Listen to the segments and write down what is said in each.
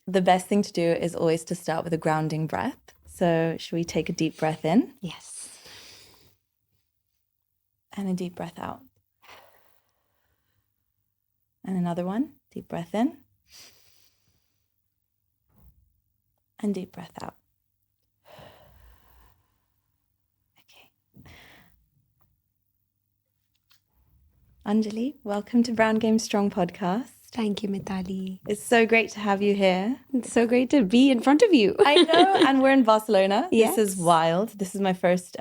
the best thing to do is always to start with a grounding breath. So should we take a deep breath in? Yes. And a deep breath out. And another one. Deep breath in. And deep breath out. Okay. Anjali, welcome to Brown Game Strong podcast. Thank you, Mitali. It's so great to have you here. It's so great to be in front of you. I know, and we're in Barcelona. Yes. This is wild. This is my first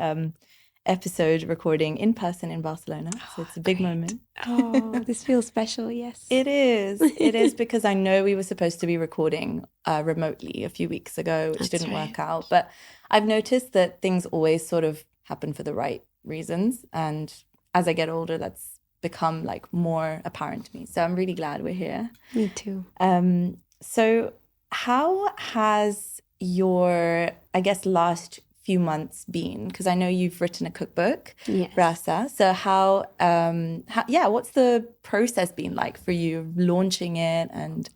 episode recording in person in Barcelona. So it's a big moment. Oh, this feels special, yes. It is. It is because I know we were supposed to be recording remotely a few weeks ago, which didn't work out. But I've noticed that things always sort of happen for the right reasons. And as I get older, that's become like more apparent to me. So I'm really glad we're here. Me too. So how has your, I guess, last few months been? Because I know you've written a cookbook, Yes. Rasa. So how, what's the process been like for you launching it and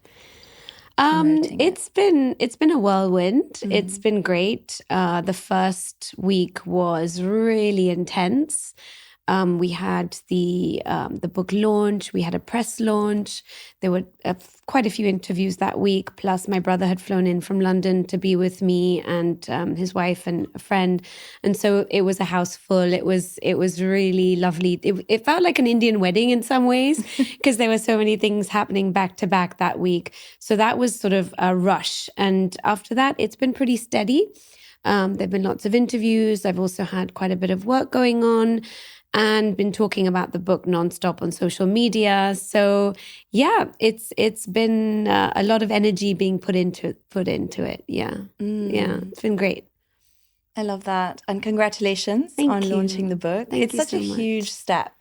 promoting it? It's been a whirlwind. It's been great. The first week was really intense. We had the book launch. We had a press launch. There were quite a few interviews that week. Plus, my brother had flown in from London to be with me and his wife and a friend. And so it was a house full. It was really lovely. It felt like an Indian wedding in some ways because there were so many things happening back to back that week. So that was sort of a rush. And after that, it's been pretty steady. There've been lots of interviews. I've also had quite a bit of work going on and been talking about the book nonstop on social media. So yeah, it's been a lot of energy being put into it. Yeah. Yeah, it's been great. I love that. And congratulations on launching the book. Thank you such so a much. huge step.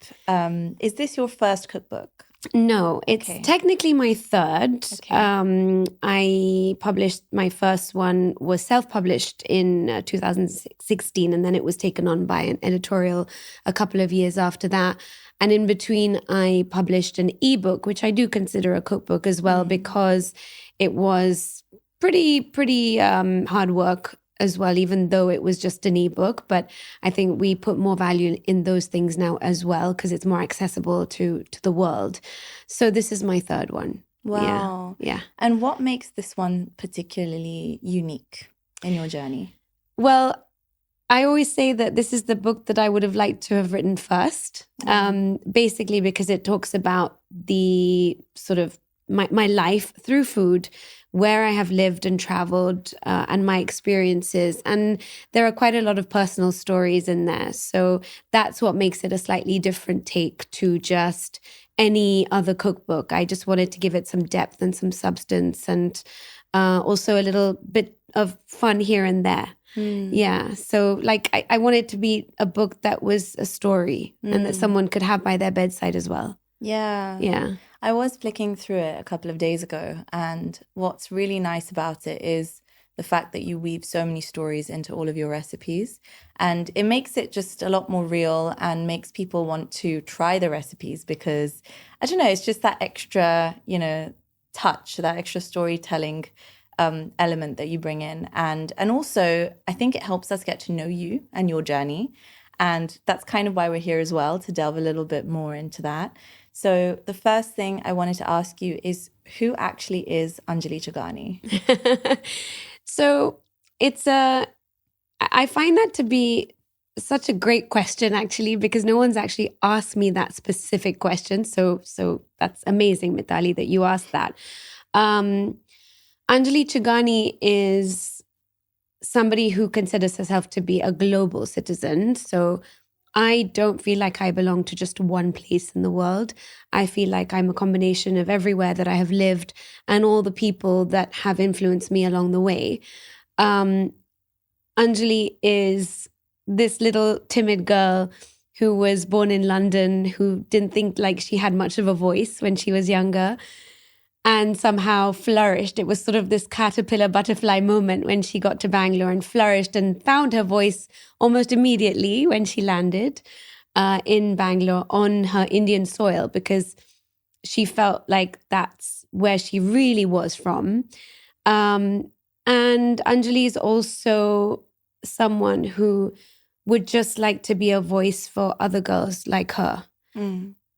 Is this your first cookbook? No, it's technically my third. Okay. I published, my first one was self-published in 2016, and then it was taken on by an editorial a couple of years after that. And in between, I published an ebook, which I do consider a cookbook as well, because it was pretty hard work as well, even though it was just an ebook. But I think we put more value in those things now as well, because it's more accessible to the world. So this is my third one. Wow. Yeah. And what makes this one particularly unique in your journey? Well, I always say that this is the book that I would have liked to have written first, basically because it talks about the sort of my life through food, where I have lived and traveled, and my experiences. And there are quite a lot of personal stories in there. So that's what makes it a slightly different take to just any other cookbook. I just wanted to give it some depth and some substance, and also a little bit of fun here and there. Yeah. So like I wanted to be a book that was a story and that someone could have by their bedside as well. Yeah. Yeah. I was flicking through it a couple of days ago, and what's really nice about it is the fact that you weave so many stories into all of your recipes, and it makes it just a lot more real and makes people want to try the recipes because, I don't know, it's just that extra, touch, that extra storytelling element that you bring in. And also, I think it helps us get to know you and your journey. And that's kind of why we're here as well, to delve a little bit more into that. So the first thing I wanted to ask you is, who actually is Anjali Chugani? So I find that to be such a great question, actually, because no one's actually asked me that specific question. So that's amazing, Mitali, that you asked that. Anjali Chugani is somebody who considers herself to be a global citizen. So I don't feel like I belong to just one place in the world. I feel like I'm a combination of everywhere that I have lived and all the people that have influenced me along the way. Anjali is this little timid girl who was born in London, who didn't think like she had much of a voice when she was younger, and somehow flourished. It was sort of this caterpillar butterfly moment when she got to Bangalore and flourished and found her voice almost immediately when she landed in Bangalore on her Indian soil, because she felt like that's where she really was from. And Anjali is also someone who would just like to be a voice for other girls like her.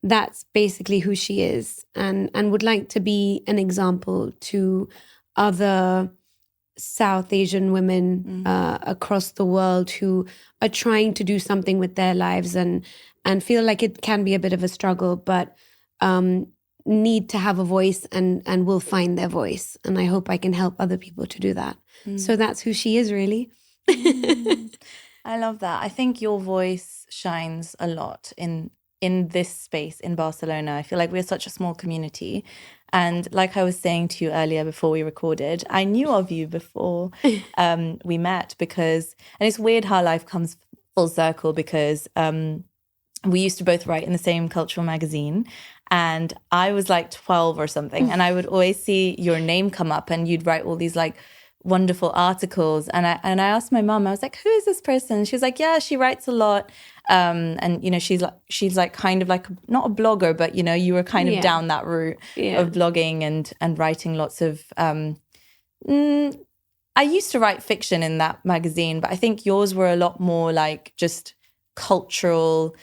That's basically who she is, and would like to be an example to other South Asian women across the world who are trying to do something with their lives and feel like it can be a bit of a struggle, but need to have a voice and will find their voice. And I hope I can help other people to do that. So that's who she is, really. I love that. I think your voice shines a lot in this space in Barcelona. I feel like we're such a small community. And like I was saying to you earlier before we recorded, I knew of you before we met because, and it's weird how life comes full circle because we used to both write in the same cultural magazine. And I was like 12 or something. And I would always see your name come up and you'd write all these like wonderful articles. And I asked my mum, I was like, who is this person? She was like, yeah, she writes a lot. And, you know, she's like kind of like, not a blogger, but, you know, you were kind of down that route of blogging and writing lots of, I used to write fiction in that magazine, but I think yours were a lot more like just cultural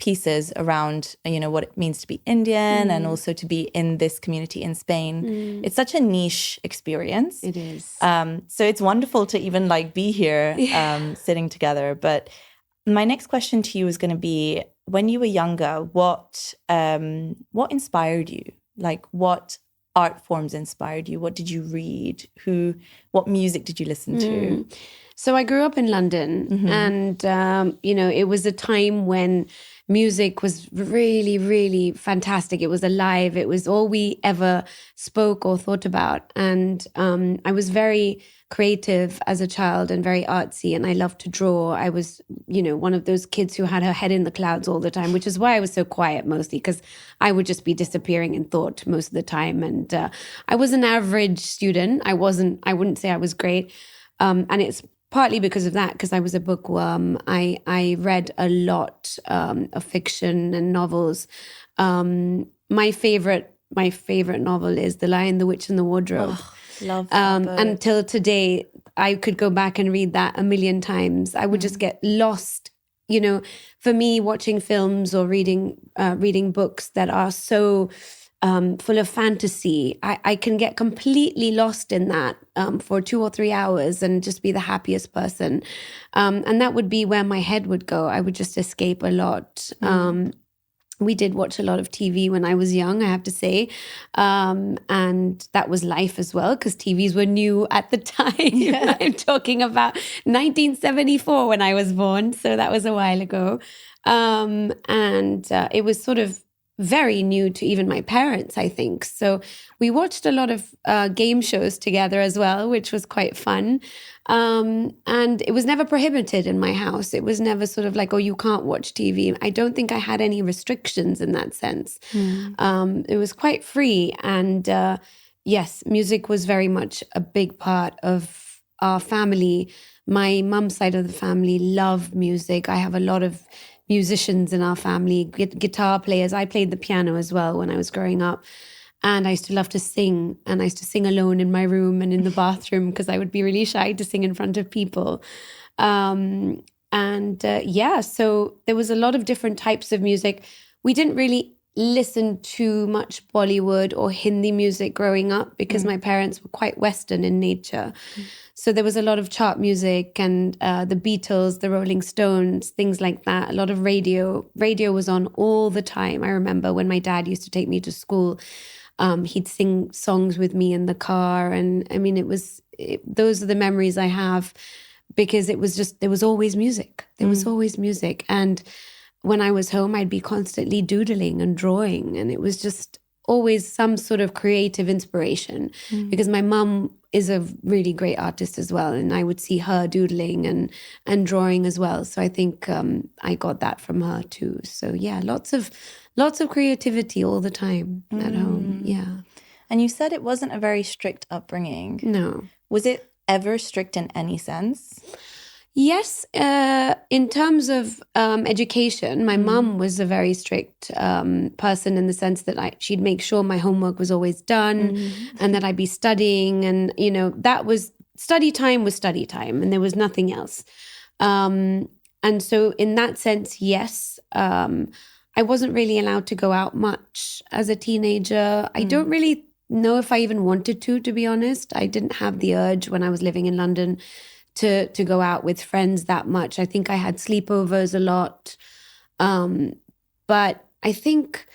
pieces around, you know, what it means to be Indian and also to be in this community in Spain. It's such a niche experience. It is. So it's wonderful to even like be here sitting together. But my next question to you is going to be, when you were younger, what inspired you? Like what art forms inspired you? What did you read? What music did you listen to? So I grew up in London and, you know, it was a time when music was really, really fantastic. It was alive. It was all we ever spoke or thought about. And I was very creative as a child and very artsy, and I loved to draw. I was, you know, one of those kids who had her head in the clouds all the time, which is why I was so quiet mostly, because I would just be disappearing in thought most of the time. And I was an average student. I wouldn't say I was great. And it's partly because of that, because I was a bookworm. I read a lot of fiction and novels. My favorite novel is The Lion, the Witch, and the Wardrobe. Oh, love that book. Until today, I could go back and read that a million times. I would just get lost. You know, for me, watching films or reading books that are so full of fantasy, I can get completely lost in that for 2 or 3 hours and just be the happiest person. And that would be where my head would go. I would just escape a lot. We did watch a lot of TV when I was young, I have to say. And that was life as well, because TVs were new at the time. Yeah. I'm talking about 1974 when I was born. So that was a while ago. And it was sort of very new to even my parents, I think. So we watched a lot of game shows together as well, which was quite fun. And it was never prohibited in my house. It was never sort of like, oh, you can't watch TV. I don't think I had any restrictions in that sense. It was quite free. And yes, music was very much a big part of our family. My mum's side of the family loved music. I have a lot of musicians in our family, guitar players. I played the piano as well when I was growing up. And I used to love to sing. And I used to sing alone in my room and in the bathroom because I would be really shy to sing in front of people. So there was a lot of different types of music. We didn't really listen to much Bollywood or Hindi music growing up because my parents were quite Western in nature. So there was a lot of chart music and the Beatles, the Rolling Stones, things like that. A lot of radio. Radio was on all the time. I remember when my dad used to take me to school, he'd sing songs with me in the car. And I mean, those are the memories I have, because it was just, there was always music. There was always music. And when I was home, I'd be constantly doodling and drawing. And it was just always some sort of creative inspiration, because my mum is a really great artist as well. And I would see her doodling and drawing as well. So I think I got that from her too. So yeah, lots of creativity all the time at home. Yeah. And you said it wasn't a very strict upbringing. No. Was it ever strict in any sense? Yes, in terms of education, my mum was a very strict person in the sense that she'd make sure my homework was always done and that I'd be studying. And, that was study time, and there was nothing else. And so in that sense, yes, I wasn't really allowed to go out much as a teenager. I don't really know if I even wanted to be honest. I didn't have the urge when I was living in London to go out with friends that much. I think I had sleepovers a lot. But I think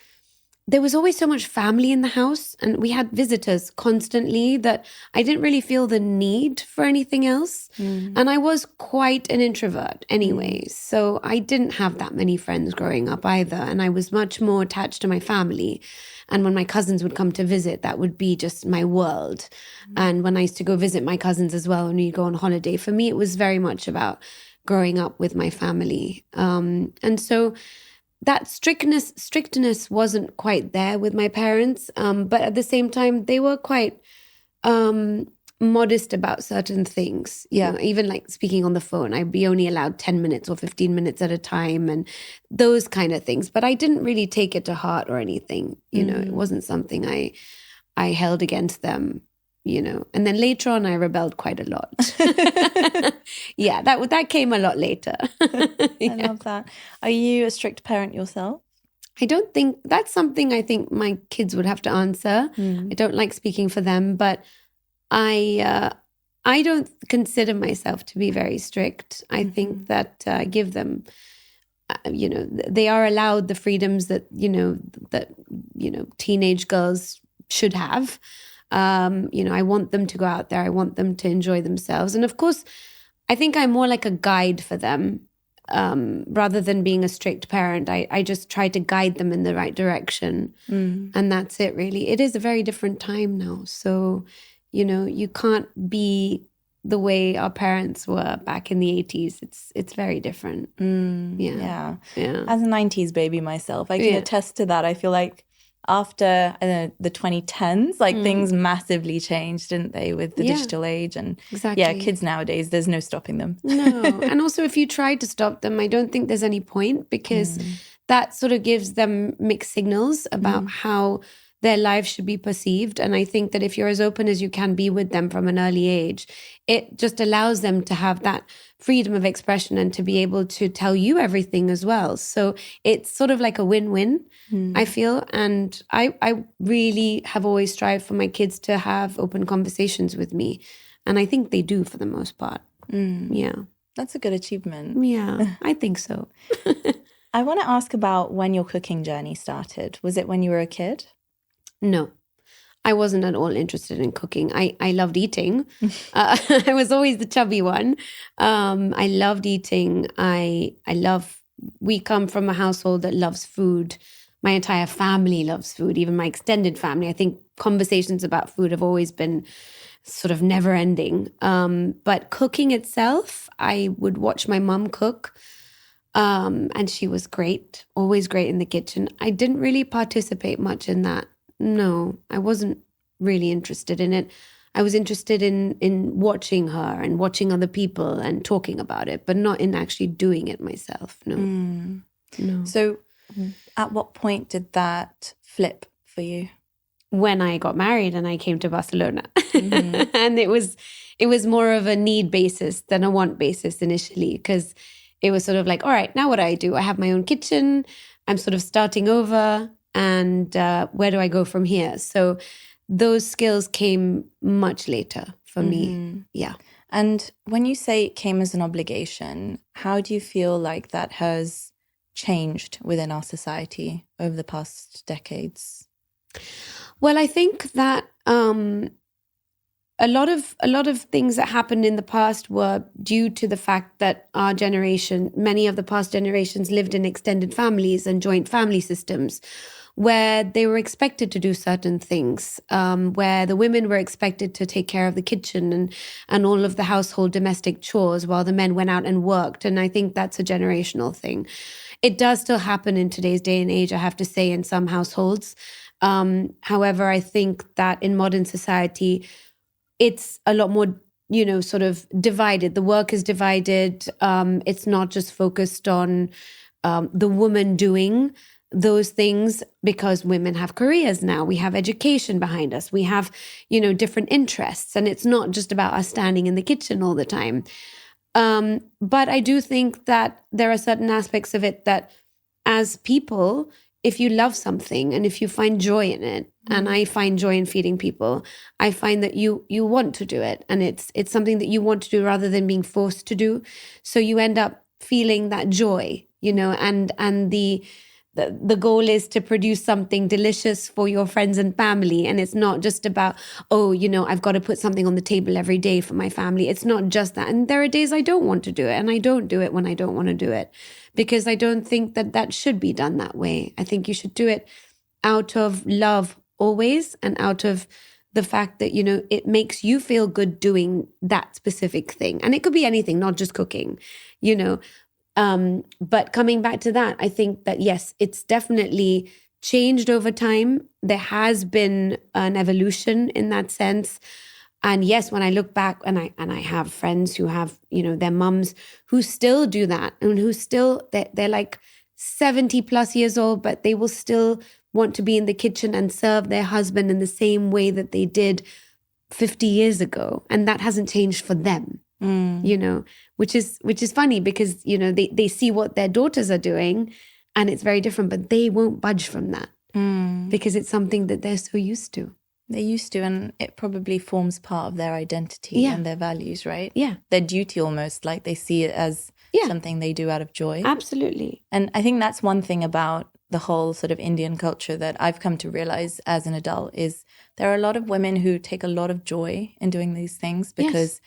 there was always so much family in the house and we had visitors constantly that I didn't really feel the need for anything else. And I was quite an introvert anyway. So I didn't have that many friends growing up either. And I was much more attached to my family. And when my cousins would come to visit, that would be just my world. And when I used to go visit my cousins as well, when we go on holiday, for me, it was very much about growing up with my family. And so that strictness wasn't quite there with my parents. But at the same time, they were quite modest about certain things. Even like speaking on the phone, I'd be only allowed 10 minutes or 15 minutes at a time and those kind of things. But I didn't really take it to heart or anything. It wasn't something I held against them. And then later on, I rebelled quite a lot. That came a lot later. I love that. Are you a strict parent yourself? I don't think that's something I think my kids would have to answer. I don't like speaking for them, but I don't consider myself to be very strict. I think that I give them, they are allowed the freedoms that teenage girls should have. I want them to go out there. I want them to enjoy themselves. And of course, I think I'm more like a guide for them rather than being a strict parent. I just try to guide them in the right direction. And that's it, really. It is a very different time now. So, you can't be the way our parents were back in the 80s. It's very different. Yeah. As a 90s baby myself, I can attest to that. I feel like after the 2010s, things massively changed, didn't they, with the digital age? And kids nowadays, there's no stopping them. No. And also, if you try to stop them, I don't think there's any point because that sort of gives them mixed signals about how their lives should be perceived. And I think that if you're as open as you can be with them from an early age, it just allows them to have that freedom of expression and to be able to tell you everything as well. So it's sort of like a win-win, I feel. And I really have always strived for my kids to have open conversations with me. And I think they do for the most part. Yeah. That's a good achievement. Yeah, I think so. I want to ask about when your cooking journey started. Was it when you were a kid? No, I wasn't at all interested in cooking. I loved eating. I was always the chubby one. I loved eating. We come from a household that loves food. My entire family loves food, even my extended family. I think conversations about food have always been sort of never ending. But cooking itself, I would watch my mum cook. And she was great, always great in the kitchen. I didn't really participate much in that. No, I wasn't really interested in it. I was interested in watching her and watching other people and talking about it, but not in actually doing it myself. No. No. So at what point did that flip for you? When I got married and I came to Barcelona. And it was more of a need basis than a want basis initially, because it was sort of like, all right, now what do I do? I have my own kitchen. I'm sort of starting over. And where do I go from here? So those skills came much later for me. Yeah. And when you say it came as an obligation, how do you feel like that has changed within our society over the past decades? Well, I think that a lot of things that happened in the past were due to the fact that our generation, many of the past generations, lived in extended families and joint family systems, where they were expected to do certain things, where the women were expected to take care of the kitchen and all of the household domestic chores while the men went out and worked. And I think that's a generational thing. It does still happen in today's day and age, I have to say, in some households. However, I think that in modern society, it's a lot more sort of divided. The work is divided. It's not just focused on the woman doing those things, because women have careers now. We have education behind us. We have, different interests. And it's not just about us standing in the kitchen all the time. But I do think that there are certain aspects of it that, as people, if you love something and if you find joy in it, and I find joy in feeding people, I find that you want to do it, and it's something that you want to do rather than being forced to do. So you end up feeling that joy, and the goal is to produce something delicious for your friends and family. And it's not just about, I've got to put something on the table every day for my family. It's not just that. And there are days I don't want to do it, and I don't do it when I don't want to do it, because I don't think that should be done that way. I think you should do it out of love always, and out of the fact that, it makes you feel good doing that specific thing. And it could be anything, not just cooking, But coming back to that, I think that, yes, it's definitely changed over time. There has been an evolution in that sense. And yes, when I look back, and I have friends who have, their mums who still do that, and who still, they're like 70 plus years old, but they will still want to be in the kitchen and serve their husband in the same way that they did 50 years ago. And that hasn't changed for them. Which is funny, because, they see what their daughters are doing, and it's very different, but they won't budge from that because it's something that they're so used to. They're used to, and it probably forms part of their identity and their values, right? Yeah. Their duty almost, like they see it as something they do out of joy. Absolutely. And I think that's one thing about the whole sort of Indian culture that I've come to realize as an adult, is there are a lot of women who take a lot of joy in doing these things, because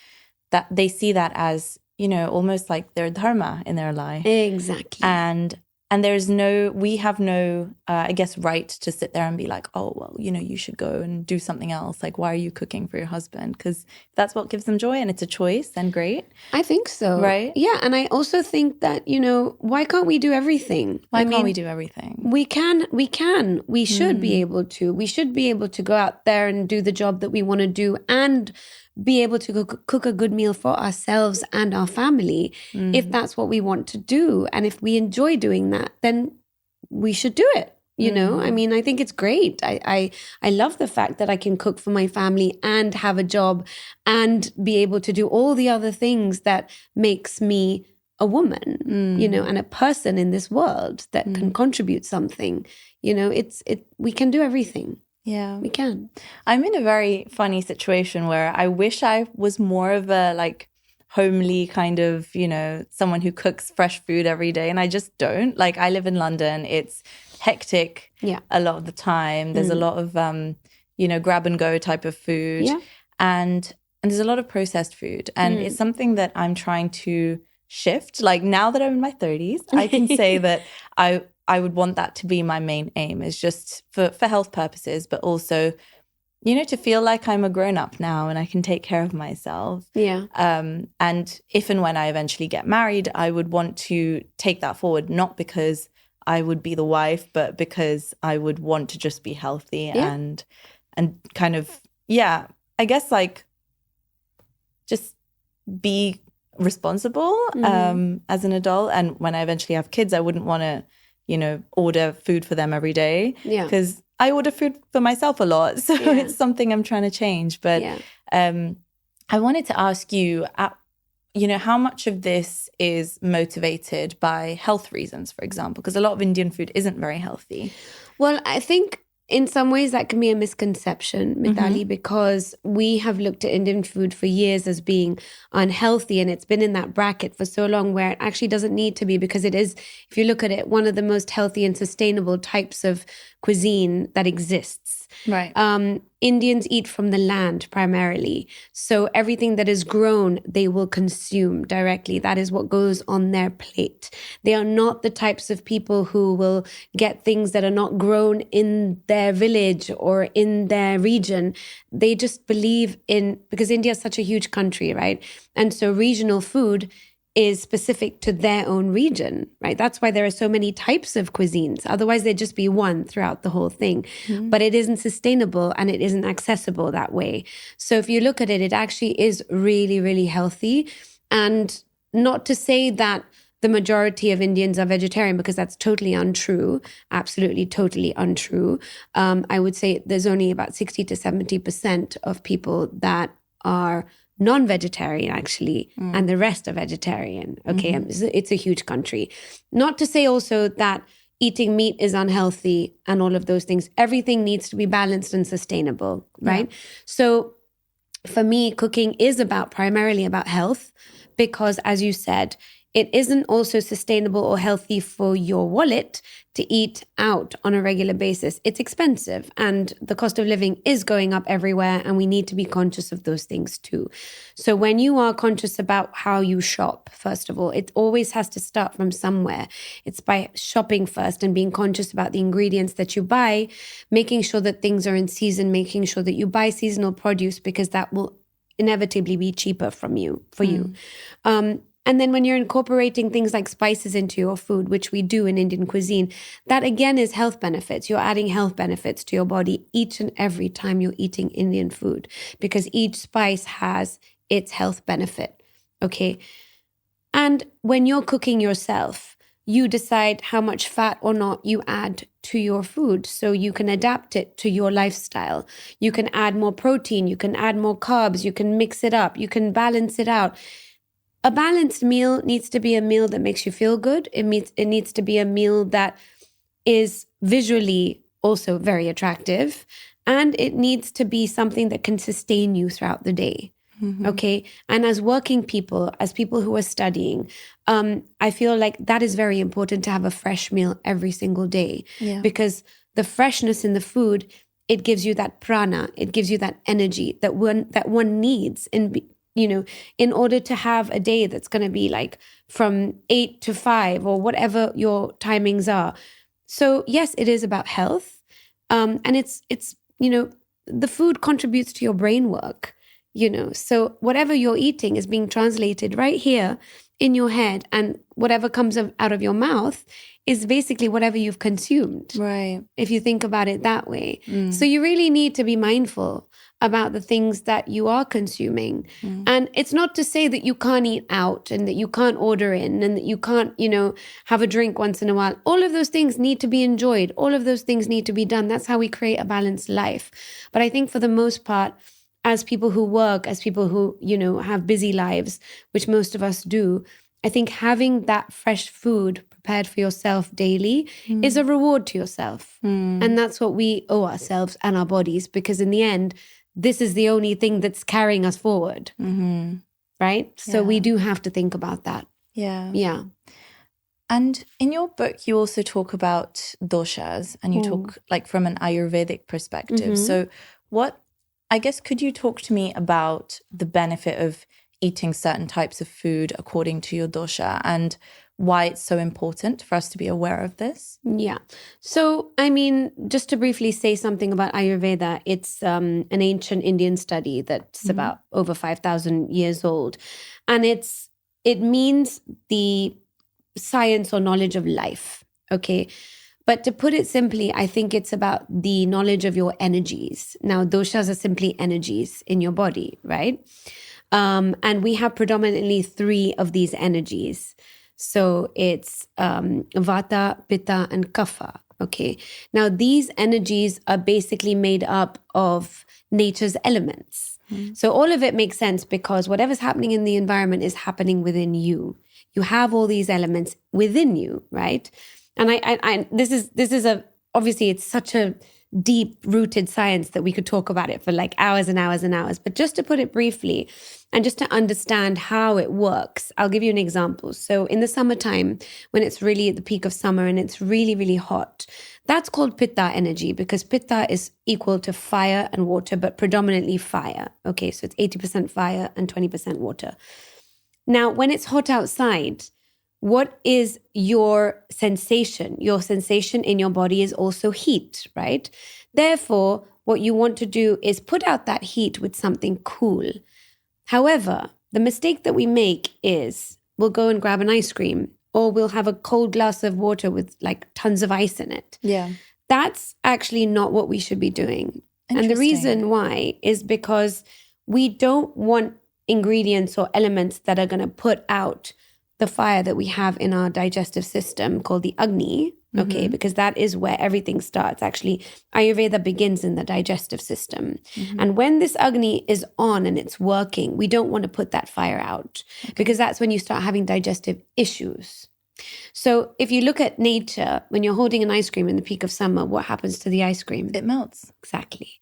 that they see that as, almost like their dharma in their life. Exactly. And we have no, I guess, right to sit there and be like, oh, well, you should go and do something else. Like, why are you cooking for your husband? Because if that's what gives them joy and it's a choice, then great. I think so. Right? Yeah. And I also think that, why can't we do everything? Why can't we do everything? We can. We should be able to. We should be able to go out there and do the job that we want to do, and be able to cook a good meal for ourselves and our family, if that's what we want to do. And if we enjoy doing that, then we should do it. I mean, I think it's great. I love the fact that I can cook for my family and have a job and be able to do all the other things that makes me a woman, and a person in this world that can contribute something. We can do everything. Yeah, we can. I'm in a very funny situation where I wish I was more of a like homely kind of, someone who cooks fresh food every day. And I just don't. Like, I live in London. It's hectic a lot of the time. There's a lot of, grab and go type of food. Yeah. And there's a lot of processed food. And it's something that I'm trying to shift. Like, now that I'm in my 30s, I can say that I would want that to be my main aim, is just for health purposes, but also, to feel like I'm a grown-up now and I can take care of myself. Yeah. And if and when I eventually get married, I would want to take that forward, not because I would be the wife, but because I would want to just be healthy and kind of, I guess, like, just be responsible as an adult. And when I eventually have kids, I wouldn't want to, order food for them every day, because I order food for myself a lot. So it's something I'm trying to change. But I wanted to ask you, how much of this is motivated by health reasons, for example? Because a lot of Indian food isn't very healthy. Well, I think in some ways that can be a misconception, Mithali, because we have looked at Indian food for years as being unhealthy, and it's been in that bracket for so long where it actually doesn't need to be, because it is, if you look at it, one of the most healthy and sustainable types of cuisine that exists. Right. Indians eat from the land primarily. So everything that is grown, they will consume directly. That is what goes on their plate. They are not the types of people who will get things that are not grown in their village or in their region. They just believe in, because India is such a huge country, right? And so regional food is specific to their own region, right? That's why there are so many types of cuisines. Otherwise, there'd just be one throughout the whole thing. But it isn't sustainable and it isn't accessible that way. So if you look at it, it actually is really, really healthy. And not to say that the majority of Indians are vegetarian, because that's totally untrue, absolutely, totally untrue. I would say there's only about 60 to 70% of people that are non-vegetarian actually, and the rest are vegetarian. Okay, it's a huge country. Not to say also that eating meat is unhealthy and all of those things. Everything needs to be balanced and sustainable, right? Yeah. So for me, cooking is primarily about health, because as you said, it isn't also sustainable or healthy for your wallet to eat out on a regular basis. It's expensive and the cost of living is going up everywhere, and we need to be conscious of those things too. So when you are conscious about how you shop, first of all, it always has to start from somewhere. It's by shopping first and being conscious about the ingredients that you buy, making sure that things are in season, making sure that you buy seasonal produce, because that will inevitably be cheaper for you. And then when you're incorporating things like spices into your food, which we do in Indian cuisine, that again is health benefits. You're adding health benefits to your body each and every time you're eating Indian food, because each spice has its health benefit, okay? And when you're cooking yourself, you decide how much fat or not you add to your food, so you can adapt it to your lifestyle. You can add more protein, you can add more carbs, you can mix it up, you can balance it out. A balanced meal needs to be a meal that makes you feel good. It needs to be a meal that is visually also very attractive. And it needs to be something that can sustain you throughout the day. Okay. And as working people, as people who are studying, I feel like that is very important to have a fresh meal every single day. Yeah. Because the freshness in the food, it gives you that prana, it gives you that energy that one needs in order to have a day that's going to be like from 8 to 5 or whatever your timings are. So yes, it is about health. And it's the food contributes to your brain work, so whatever you're eating is being translated right here in your head, and whatever comes out of your mouth is basically whatever you've consumed. Right. If you think about it that way. So you really need to be mindful about the things that you are consuming. And it's not to say that you can't eat out and that you can't order in and that you can't, have a drink once in a while. All of those things need to be enjoyed. All of those things need to be done. That's how we create a balanced life. But I think for the most part, as people who work, as people who, have busy lives, which most of us do, I think having that fresh food prepared for yourself daily is a reward to yourself. And that's what we owe ourselves and our bodies, because in the end, this is the only thing that's carrying us forward. Right? So we do have to think about that. Yeah. Yeah. And in your book, you also talk about doshas, and you talk like from an Ayurvedic perspective. So could you talk to me about the benefit of eating certain types of food according to your dosha, and why it's so important for us to be aware of this? Yeah. So, just to briefly say something about Ayurveda, it's an ancient Indian study that's about over 5,000 years old. And it means the science or knowledge of life, okay? But to put it simply, I think it's about the knowledge of your energies. Now, doshas are simply energies in your body, right? And we have predominantly 3 of these energies. So it's vata, pitta, and kapha, okay? Now, these energies are basically made up of nature's elements. So all of it makes sense, because whatever's happening in the environment is happening within you. You have all these elements within you, right? And this is obviously it's such a deep-rooted science that we could talk about it for like hours and hours and hours. But just to put it briefly, and just to understand how it works, I'll give you an example. So in the summertime, when it's really at the peak of summer and it's really, really hot, that's called pitta energy, because pitta is equal to fire and water, but predominantly fire. Okay, so it's 80% fire and 20% water. Now, when it's hot outside, what is your sensation? Your sensation in your body is also heat, right? Therefore, what you want to do is put out that heat with something cool. However, the mistake that we make is we'll go and grab an ice cream, or we'll have a cold glass of water with like tons of ice in it. Yeah. That's actually not what we should be doing. And the reason why is because we don't want ingredients or elements that are going to put out the fire that we have in our digestive system called the Agni, okay? Because that is where everything starts. Actually, Ayurveda begins in the digestive system. And when this Agni is on and it's working, we don't want to put that fire out because that's when you start having digestive issues. So if you look at nature, when you're holding an ice cream in the peak of summer, what happens to the ice cream? It melts. Exactly.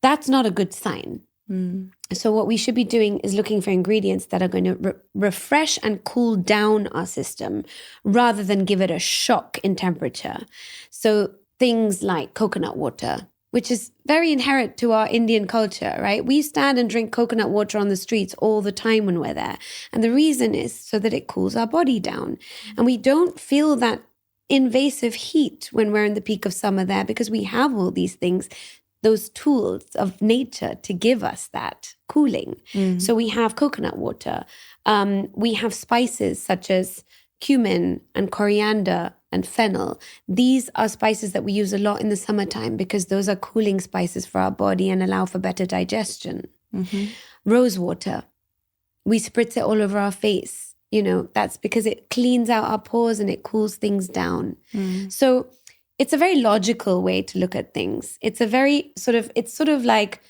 That's not a good sign. So what we should be doing is looking for ingredients that are going to refresh and cool down our system rather than give it a shock in temperature. So things like coconut water, which is very inherent to our Indian culture, right? We stand and drink coconut water on the streets all the time when we're there. And the reason is so that it cools our body down. And we don't feel that invasive heat when we're in the peak of summer there because we have all these things, those tools of nature to give us that cooling. So we have coconut water. We have spices such as cumin and coriander and fennel. These are spices that we use a lot in the summertime because those are cooling spices for our body and allow for better digestion. Rose water. We spritz it all over our face. You know, that's because it cleans out our pores and it cools things down. So it's a very logical way to look at things. It's a very it's sort of like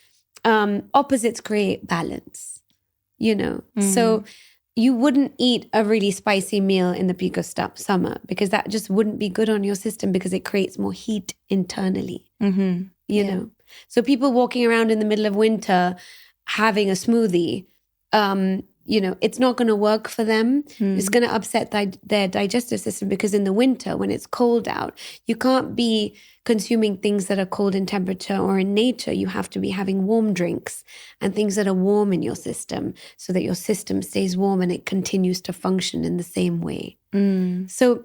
opposites create balance, you know. So you wouldn't eat a really spicy meal in the peak of summer because that just wouldn't be good on your system because it creates more heat internally, you know. So people walking around in the middle of winter having a smoothie, you know, it's not going to work for them. It's going to upset their digestive system because in the winter, when it's cold out, you can't be consuming things that are cold in temperature or in nature. You have to be having warm drinks and things that are warm in your system so that your system stays warm and it continues to function in the same way. So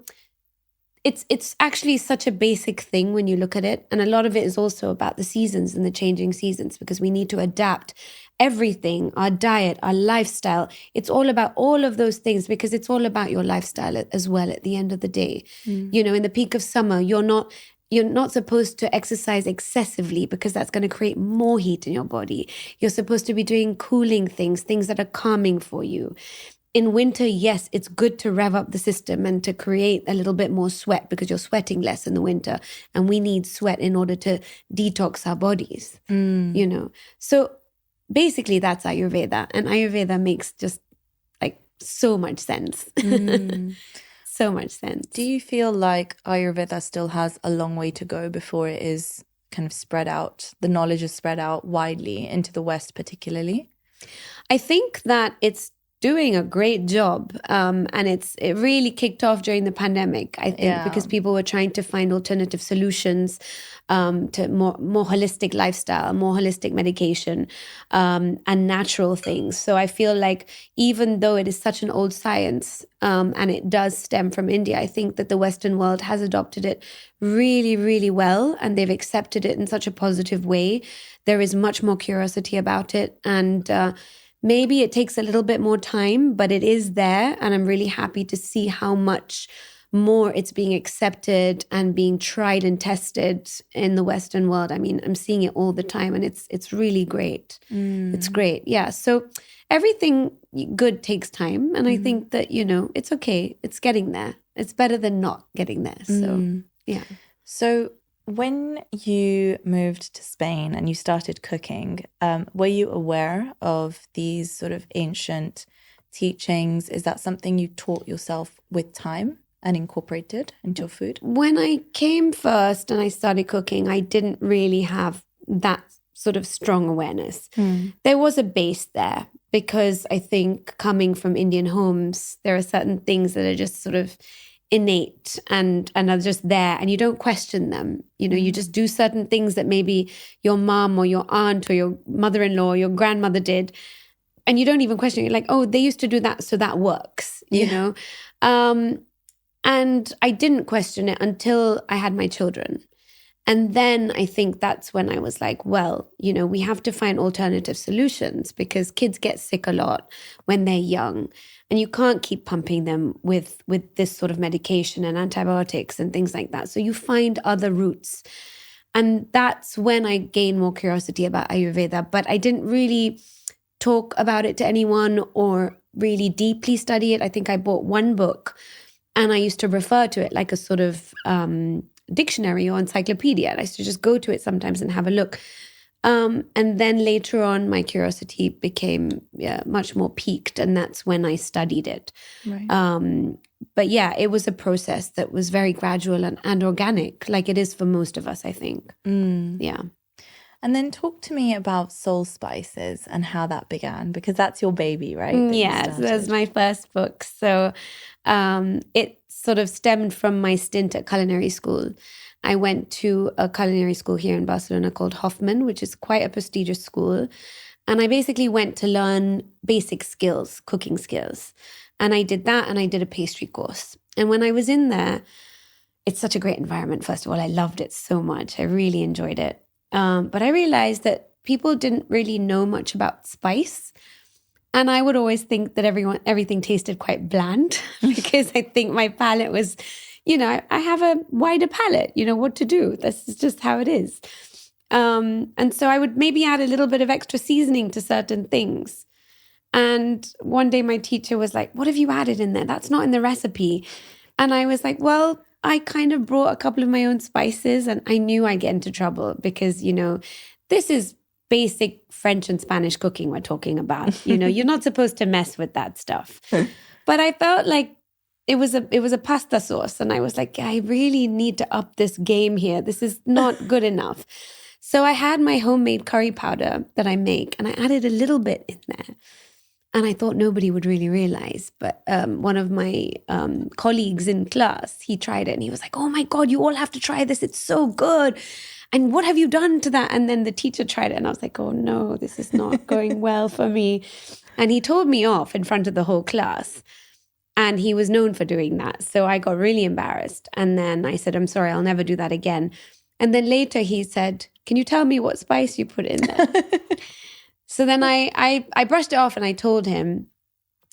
it's actually such a basic thing when you look at it. And a lot of it is also about the seasons and the changing seasons because we need to adapt everything, our diet, our lifestyle. It's all about all of those things because it's all about your lifestyle as well at the end of the day. You know, in the peak of summer, you're not supposed to exercise excessively because that's going to create more heat in your body. You're supposed to be doing cooling things that are calming for you. In winter, yes, it's good to rev up the system and to create a little bit more sweat because you're sweating less in the winter. And we need sweat in order to detox our bodies, you know. So basically that's Ayurveda. And Ayurveda makes just like so much sense. So much sense. Do you feel like Ayurveda still has a long way to go before it is kind of spread out, the knowledge is spread out widely into the West particularly? I think that it's doing a great job. And it really kicked off during the pandemic, I think, because people were trying to find alternative solutions to more holistic lifestyle, more holistic medication, and natural things. So I feel like even though it is such an old science and it does stem from India, I think that the Western world has adopted it really, really well and they've accepted it in such a positive way. There is much more curiosity about it and maybe it takes a little bit more time, but it is there. And I'm really happy to see how much more it's being accepted and being tried and tested in the Western world. I mean, I'm seeing it all the time and it's really great. It's great. Yeah. So everything good takes time. And I think that, you know, it's okay. It's getting there. It's better than not getting there. So, yeah. So when you moved to Spain and you started cooking, were you aware of these sort of ancient teachings? Is that something you taught yourself with time and incorporated into your food? When I came first and I started cooking, I didn't really have that sort of strong awareness. There was a base there because I think coming from Indian homes, there are certain things that are just sort of innate and are just there and you don't question them. You know, you just do certain things that maybe your mom or your aunt or your mother-in-law or your grandmother did and you don't even question it. You're like, oh, they used to do that, so that works, you know? And I didn't question it until I had my children. And then I think that's when I was like, well, we have to find alternative solutions because kids get sick a lot when they're young, and you can't keep pumping them with this sort of medication and antibiotics and things like that. So you find other routes. And that's when I gained more curiosity about Ayurveda. But I didn't really talk about it to anyone or really deeply study it. I think I bought one book and I used to refer to it like a sort of dictionary or encyclopedia. I used to just go to it sometimes and have a look. And then later on, my curiosity became much more piqued, and that's when I studied it. Right. But yeah, it was a process that was very gradual and organic, like it is for most of us, I think. Yeah. And then talk to me about Soul Spices and how that began, because that's your baby, right? Yes, that was my first book. So it sort of stemmed from my stint at culinary school. I went to a culinary school here in Barcelona called Hoffman, which is quite a prestigious school. And I basically went to learn basic skills, cooking skills. And I did that, and I did a pastry course. And when I was in there, it's such a great environment, first of all. I loved it so much. I really enjoyed it. But I realized that people didn't really know much about spice. And I would always think that everything tasted quite bland because I think my palate was, I have a wider palate, what to do. This is just how it is. And so I would maybe add a little bit of extra seasoning to certain things. And one day my teacher was like, what have you added in there? That's not in the recipe. And I was like, well, I kind of brought a couple of my own spices, and I knew I'd get into trouble because, this is basic French and Spanish cooking we're talking about. You're not supposed to mess with that stuff. But I felt like it was a pasta sauce, and I was like, I really need to up this game here. This is not good enough. So I had my homemade curry powder that I make, and I added a little bit in there. And I thought nobody would really realize. But one of my colleagues in class, he tried it and he was like, oh my God, you all have to try this. It's so good. And what have you done to that? And then the teacher tried it and I was like, oh no, this is not going well for me. And he told me off in front of the whole class. And he was known for doing that. So I got really embarrassed. And then I said, I'm sorry, I'll never do that again. And then later he said, can you tell me what spice you put in there? So then I brushed it off and I told him.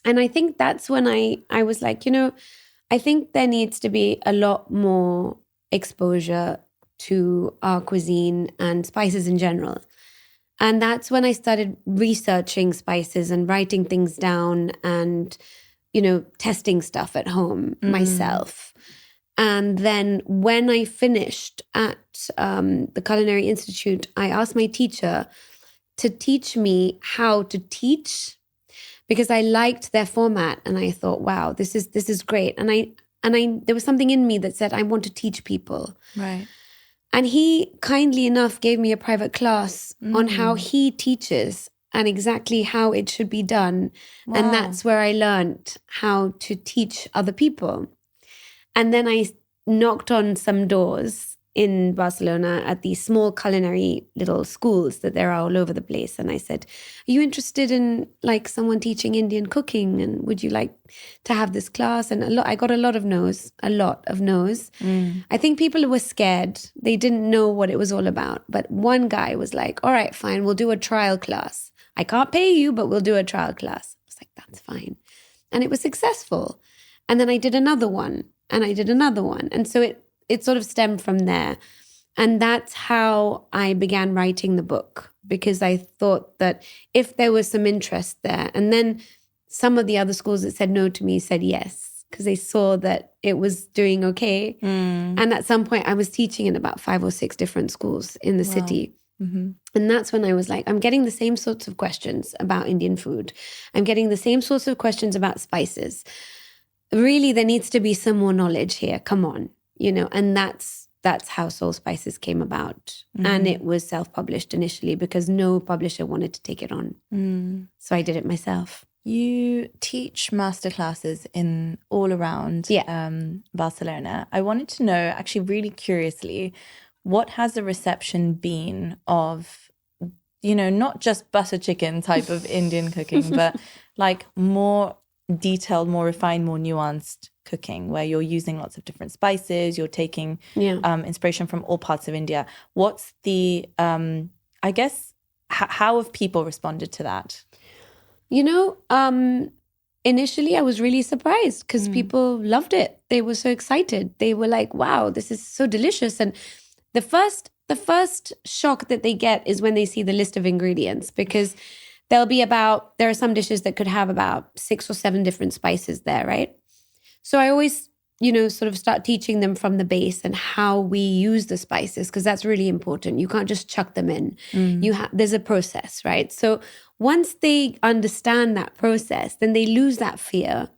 And I think that's when I was like, I think there needs to be a lot more exposure to our cuisine and spices in general. And that's when I started researching spices and writing things down and, testing stuff at home myself. And then when I finished at the Culinary Institute, I asked my teacher to teach me how to teach because I liked their format and I thought, wow, this is great. And I there was something in me that said, I want to teach people. Right. And he kindly enough gave me a private class on how he teaches and exactly how it should be done. Wow. And that's where I learned how to teach other people. And then I knocked on some doors in Barcelona at these small culinary little schools that there are all over the place. And I said, are you interested in like someone teaching Indian cooking? And would you like to have this class? And I got a lot of no's. I think people were scared. They didn't know what it was all about. But one guy was like, all right, fine, we'll do a trial class. I can't pay you, but we'll do a trial class. I was like, that's fine. And it was successful. And then I did another one and I did another one. And so it sort of stemmed from there. And that's how I began writing the book, because I thought that if there was some interest there, and then some of the other schools that said no to me said yes, because they saw that it was doing okay. And at some point I was teaching in about 5 or 6 different schools in the city. And that's when I was like, I'm getting the same sorts of questions about Indian food. I'm getting the same sorts of questions about spices. Really, there needs to be some more knowledge here. Come on. And that's how Soul Spices came about. And it was self-published initially because no publisher wanted to take it on. So I did it myself. You teach masterclasses in all around Barcelona. I wanted to know, actually really curiously, what has the reception been of, not just butter chicken type of Indian cooking, but like more detailed, more refined, more nuanced cooking, where you're using lots of different spices, you're taking inspiration from all parts of India. What's the, I guess, how have people responded to that? Initially I was really surprised because people loved it. They were so excited. They were like, wow, this is so delicious. And the first shock that they get is when they see the list of ingredients, because there are some dishes that could have about 6 or 7 different spices there, right? So I always, sort of start teaching them from the base and how we use the spices, because that's really important. You can't just chuck them in. There's a process, right? So once they understand that process, then they lose that fear.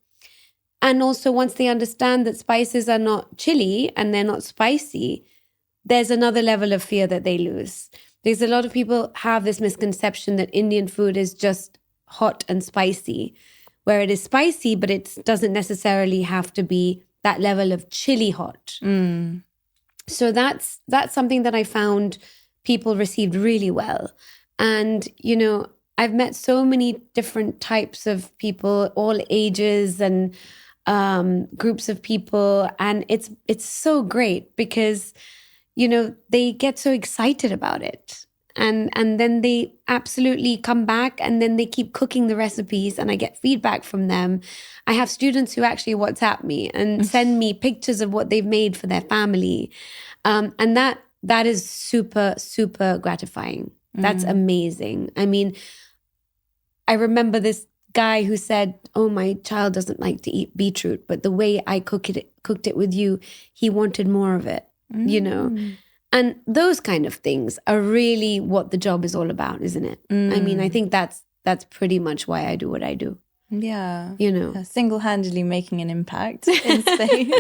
And also once they understand that spices are not chili and they're not spicy, there's another level of fear that they lose. Because a lot of people have this misconception that Indian food is just hot and spicy, where it is spicy, but it doesn't necessarily have to be that level of chili hot. So that's something that I found people received really well. And, I've met so many different types of people, all ages and groups of people. And it's so great because, they get so excited about it. And then they absolutely come back, and then they keep cooking the recipes, and I get feedback from them. I have students who actually WhatsApp me and send me pictures of what they've made for their family. And that is super, super gratifying. That's amazing. I mean, I remember this guy who said, oh, my child doesn't like to eat beetroot, but the way I cooked it with you, he wanted more of it, And those kind of things are really what the job is all about, isn't it? I mean, I think that's pretty much why I do what I do. Yeah. Single-handedly making an impact in Spain.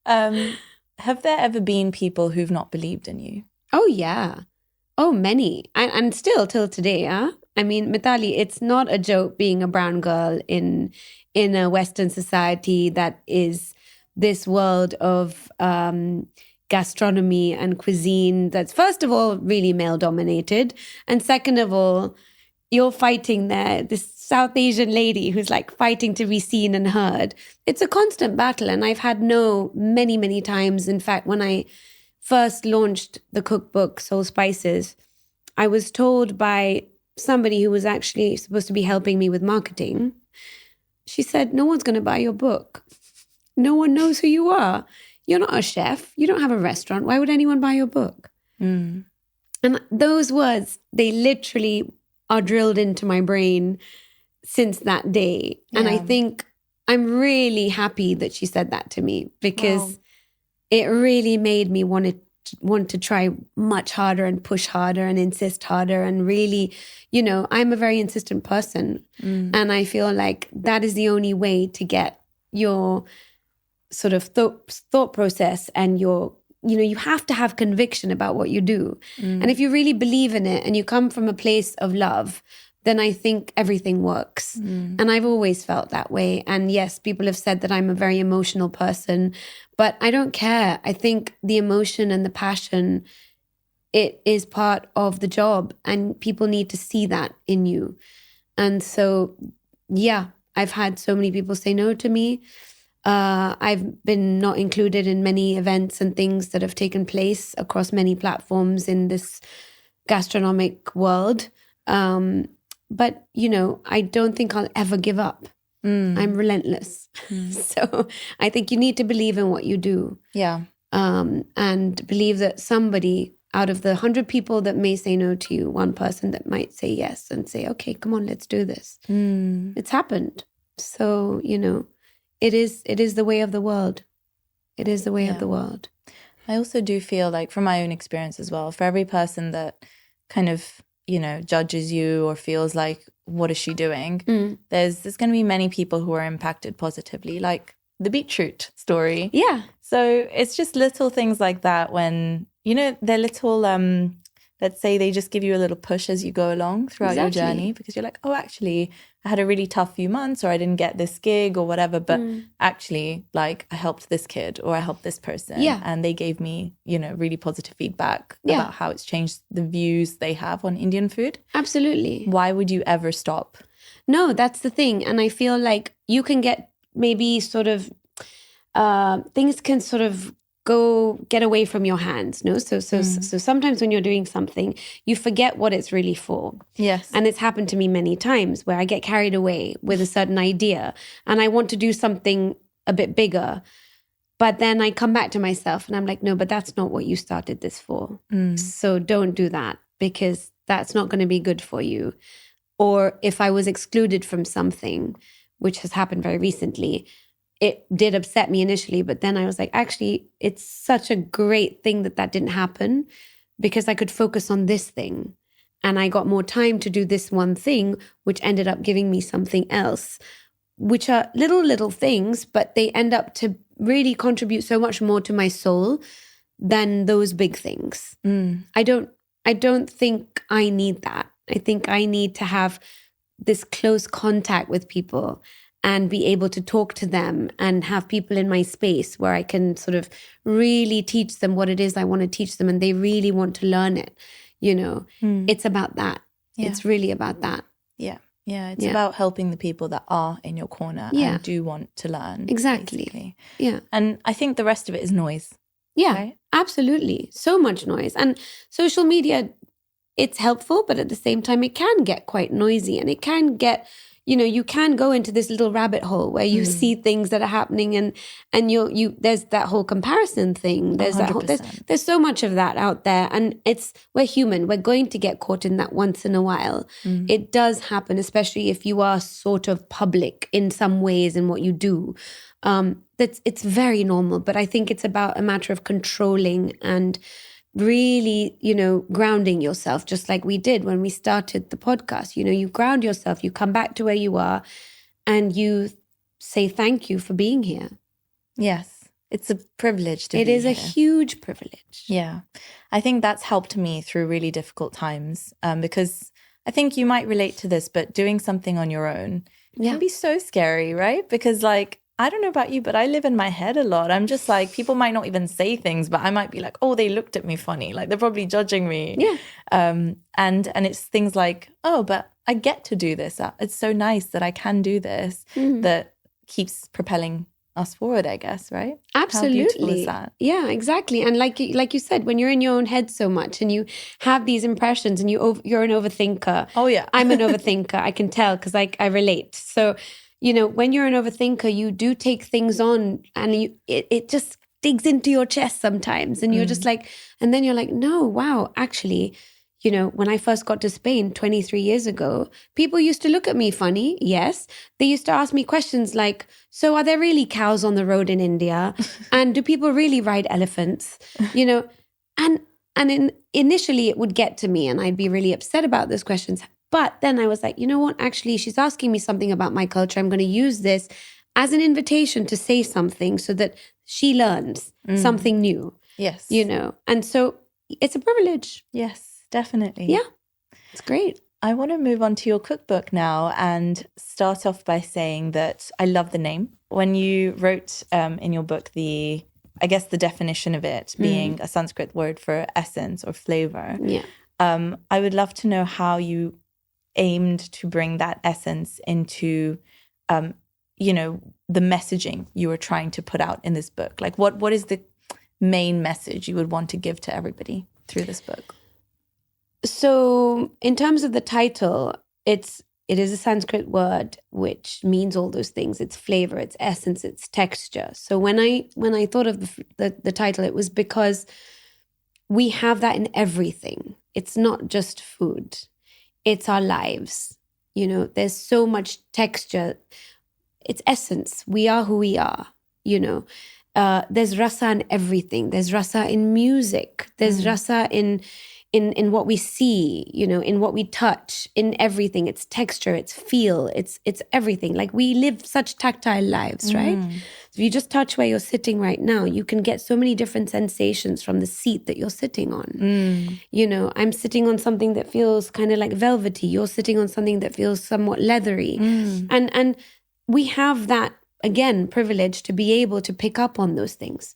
Have there ever been people who've not believed in you? Oh, yeah. Oh, many. And still till today, I mean, Mithali, it's not a joke being a brown girl in a Western society that is this world of gastronomy and cuisine that's, first of all, really male-dominated. And second of all, you're fighting there, this South Asian lady who's like fighting to be seen and heard. It's a constant battle. And I've had many, many times. In fact, when I first launched the cookbook, Soul Spices, I was told by somebody who was actually supposed to be helping me with marketing. She said, no one's going to buy your book. No one knows who you are. You're not a chef. You don't have a restaurant. Why would anyone buy your book? And those words, they literally are drilled into my brain since that day. Yeah. And I think I'm really happy that she said that to me, because it really made me want to try much harder and push harder and insist harder. And really, I'm a very insistent person. And I feel like that is the only way to get your sort of thought process and your, you have to have conviction about what you do. And if you really believe in it and you come from a place of love, then I think everything works. And I've always felt that way. And yes, people have said that I'm a very emotional person, but I don't care. I think the emotion and the passion, it is part of the job, and people need to see that in you. And so, yeah, I've had so many people say no to me. I've been not included in many events and things that have taken place across many platforms in this gastronomic world. But, I don't think I'll ever give up. I'm relentless. So I think you need to believe in what you do. Yeah. And believe that somebody out of the 100 people that may say no to you, one person that might say yes and say, okay, come on, let's do this. It's happened. So, it is the way of the world. It is the way of the world. I also do feel like, from my own experience as well, for every person that kind of, judges you or feels like, what is she doing? There's going to be many people who are impacted positively, like the beetroot story. Yeah. So it's just little things like that when, they're little, let's say they just give you a little push as you go along throughout your journey, because you're like, oh, actually, I had a really tough few months, or I didn't get this gig or whatever, but actually, like, I helped this kid or I helped this person. Yeah. And they gave me, really positive feedback about how it's changed the views they have on Indian food. Absolutely. Why would you ever stop? No, that's the thing. And I feel like you can get maybe sort of things can sort of get away from your hands, no? So sometimes when you're doing something, you forget what it's really for. Yes. And it's happened to me many times where I get carried away with a certain idea and I want to do something a bit bigger. But then I come back to myself and I'm like, no, but that's not what you started this for. So don't do that because that's not going to be good for you. Or if I was excluded from something, which has happened very recently, it did upset me initially, but then I was like, actually, it's such a great thing that didn't happen because I could focus on this thing. And I got more time to do this one thing, which ended up giving me something else, which are little things, but they end up to really contribute so much more to my soul than those big things. I don't think I need that. I think I need to have this close contact with people and be able to talk to them and have people in my space where I can sort of really teach them what it is I want to teach them and they really want to learn it. It's about that. Yeah. It's really about that. Yeah. Yeah. It's about helping the people that are in your corner and do want to learn. Exactly. Basically. Yeah. And I think the rest of it is noise. Yeah, right? Absolutely. So much noise. And social media, it's helpful, but at the same time, it can get quite noisy and it can get, you can go into this little rabbit hole where you see things that are happening and you there's that whole comparison thing. There's 100%. there's so much of that out there. And we're human. We're going to get caught in that once in a while. It does happen, especially if you are sort of public in some ways in what you do. It's very normal, but I think it's about a matter of controlling and really, grounding yourself, just like we did when we started the podcast. You ground yourself, you come back to where you are and you say thank you for being here. Yes. It's a privilege to be here. It is a huge privilege. Yeah. I think that's helped me through really difficult times because I think you might relate to this, but doing something on your own can be so scary, right? Because I don't know about you, but I live in my head a lot. I'm just like, people might not even say things, but I might be like, oh, they looked at me funny. Like they're probably judging me. Yeah. And it's things like, oh, but I get to do this. It's so nice that I can do this that keeps propelling us forward, I guess, right? Absolutely. How beautiful is that? Yeah, exactly. And like you said, when you're in your own head so much and you have these impressions and you're an overthinker. Oh, yeah. I'm an overthinker. I can tell because I relate. So when you're an overthinker, you do take things on and it just digs into your chest sometimes. And you're just like, and then you're like, no, wow, actually, when I first got to Spain 23 years ago, people used to look at me funny. Yes. They used to ask me questions like, so are there really cows on the road in India? And do people really ride elephants? And initially it would get to me and I'd be really upset about those questions. But then I was like, you know what? Actually, she's asking me something about my culture. I'm going to use this as an invitation to say something so that she learns something new. Yes. And so it's a privilege. Yes, definitely. Yeah, it's great. I want to move on to your cookbook now and start off by saying that I love the name. When you wrote in your book, I guess the definition of it being a Sanskrit word for essence or flavor. Yeah. I would love to know how you aimed to bring that essence into, the messaging you were trying to put out in this book. Like what is the main message you would want to give to everybody through this book? So in terms of the title, it is a Sanskrit word which means all those things. It's flavor, it's essence, it's texture. So when I thought of the title, it was because we have that in everything. It's not just food. It's our lives. There's so much texture. It's essence. We are who we are, There's rasa in everything. There's rasa in music. There's rasa in what we see, in what we touch, in everything. It's texture, it's feel, it's everything. Like we live such tactile lives, right? So if you just touch where you're sitting right now, you can get so many different sensations from the seat that you're sitting on. I'm sitting on something that feels kind of like velvety. You're sitting on something that feels somewhat leathery. And we have that, again, privilege to be able to pick up on those things.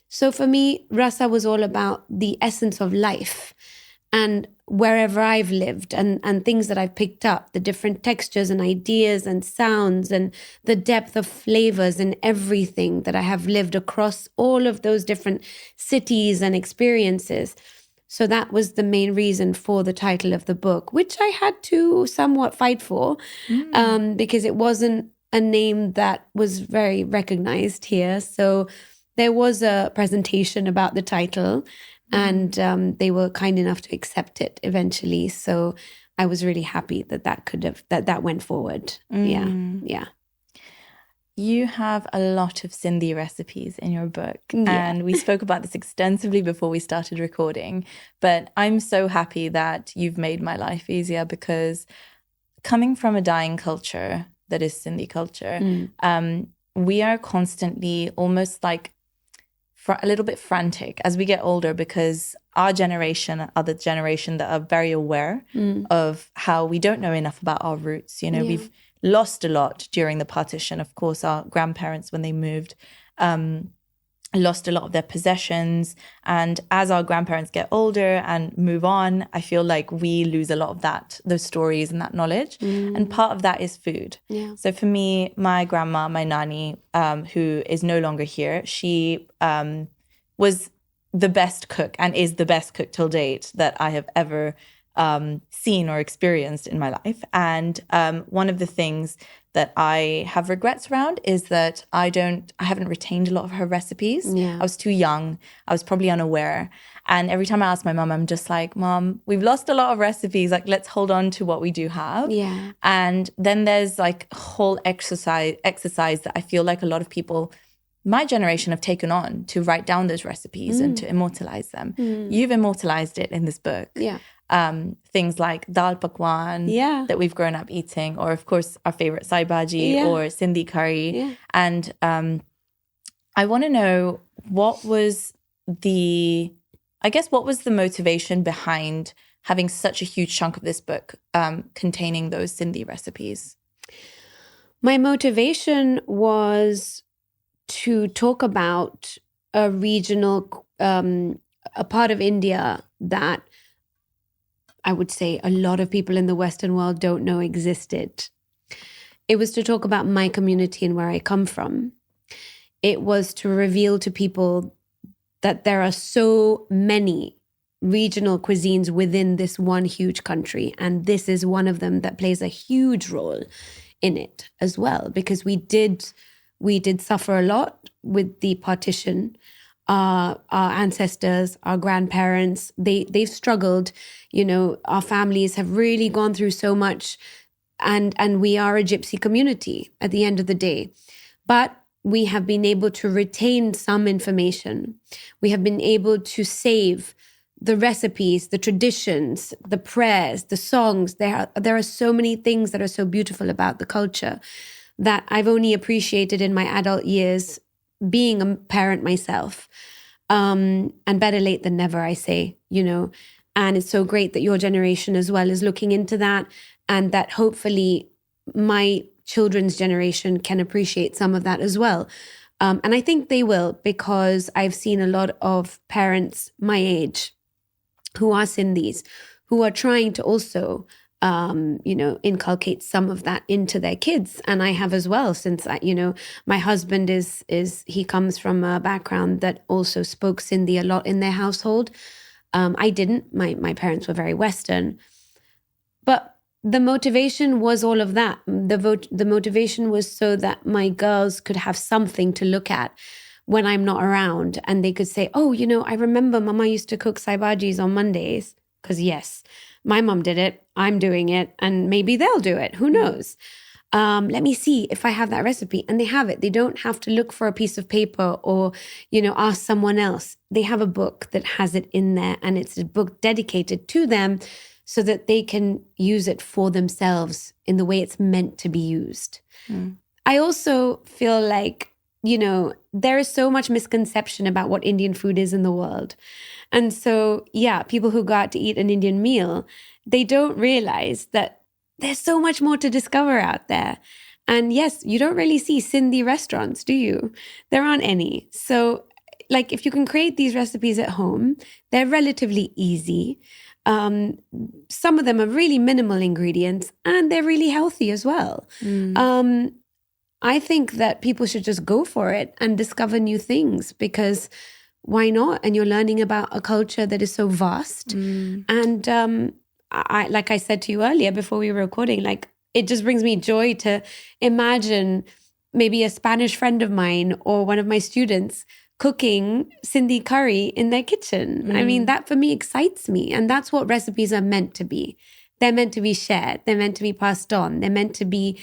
So for me, rasa was all about the essence of life. And wherever I've lived and things that I've picked up, the different textures and ideas and sounds and the depth of flavors and everything that I have lived across all of those different cities and experiences. So that was the main reason for the title of the book, which I had to somewhat fight for, because it wasn't a name that was very recognized here. So there was a presentation about the title, and they were kind enough to accept it eventually. So I was really happy that went forward. Yeah. You have a lot of Sindhi recipes in your book, and we spoke about this extensively before we started recording, but I'm so happy that you've made my life easier, because coming from a dying culture that is Sindhi culture, we are constantly almost like a little bit frantic as we get older, because our generation are the generation that are very aware of how we don't know enough about our roots. You know, we've lost a lot during the partition. Of course, our grandparents, when they moved, lost a lot of their possessions. And as our grandparents get older and move on, I feel like we lose a lot of those stories and that knowledge. And part of that is food. So for me, my grandma, my nani, who is no longer here, she was the best cook and is the best cook till date that I have ever seen or experienced in my life. And one of the things that I have regrets around is that I haven't retained a lot of her recipes. I was too young. I was probably unaware. And every time I ask my mom, I'm just like, Mom, we've lost a lot of recipes. Like, let's hold on to what we do have. And then there's like a whole exercise that I feel like a lot of people, my generation, have taken on to write down those recipes and to immortalize them. You've immortalized it in this book. Things like dal pakwan that we've grown up eating, or of course our favorite sai bhaji or Sindhi curry. And I want to know, what was the motivation behind having such a huge chunk of this book containing those Sindhi recipes? My motivation was to talk about a regional, a part of India that I would say a lot of people in the Western world don't know existed. It was to talk about my community and where I come from. It was to reveal to people that there are so many regional cuisines within this one huge country, and this is one of them that plays a huge role in it as well, because we did suffer a lot with the partition. Our ancestors, our grandparents, they've struggled. You know, our families have really gone through so much, and we are a gypsy community at the end of the day. But we have been able to retain some information. We have been able to save the recipes, the traditions, the prayers, the songs. There are so many things that are so beautiful about the culture that I've only appreciated in my adult years, being a parent myself. And better late than never, I say, you know. And it's so great that your generation as well is looking into that, and that hopefully my children's generation can appreciate some of that as well. And I think they will, because I've seen a lot of parents my age who are Sindhis, who are trying to also inculcate some of that into their kids. And I have as well, since my husband he comes from a background that also spoke Sindhi a lot in their household. I didn't. My parents were very Western. But the motivation was all of that. The motivation was so that my girls could have something to look at when I'm not around, and they could say, oh, I remember Mama used to cook sai bhajis on Mondays, because yes, my mom did it, I'm doing it, and maybe they'll do it. Who knows? Let me see if I have that recipe. And they have it. They don't have to look for a piece of paper or, ask someone else. They have a book that has it in there, and it's a book dedicated to them so that they can use it for themselves in the way it's meant to be used. I also feel like, there is so much misconception about what Indian food is in the world. And so, people who go out to eat an Indian meal, they don't realize that there's so much more to discover out there. And yes, you don't really see Sindhi restaurants, do you? There aren't any. So, if you can create these recipes at home, they're relatively easy. some of them are really minimal ingredients and they're really healthy as well. I think that people should just go for it and discover new things, because why not? And you're learning about a culture that is so vast. And I, like I said to you earlier before we were recording, like it just brings me joy to imagine maybe a Spanish friend of mine or one of my students cooking Sindhi curry in their kitchen. I mean, that for me excites me. And that's what recipes are meant to be. They're meant to be shared. They're meant to be passed on. They're meant to be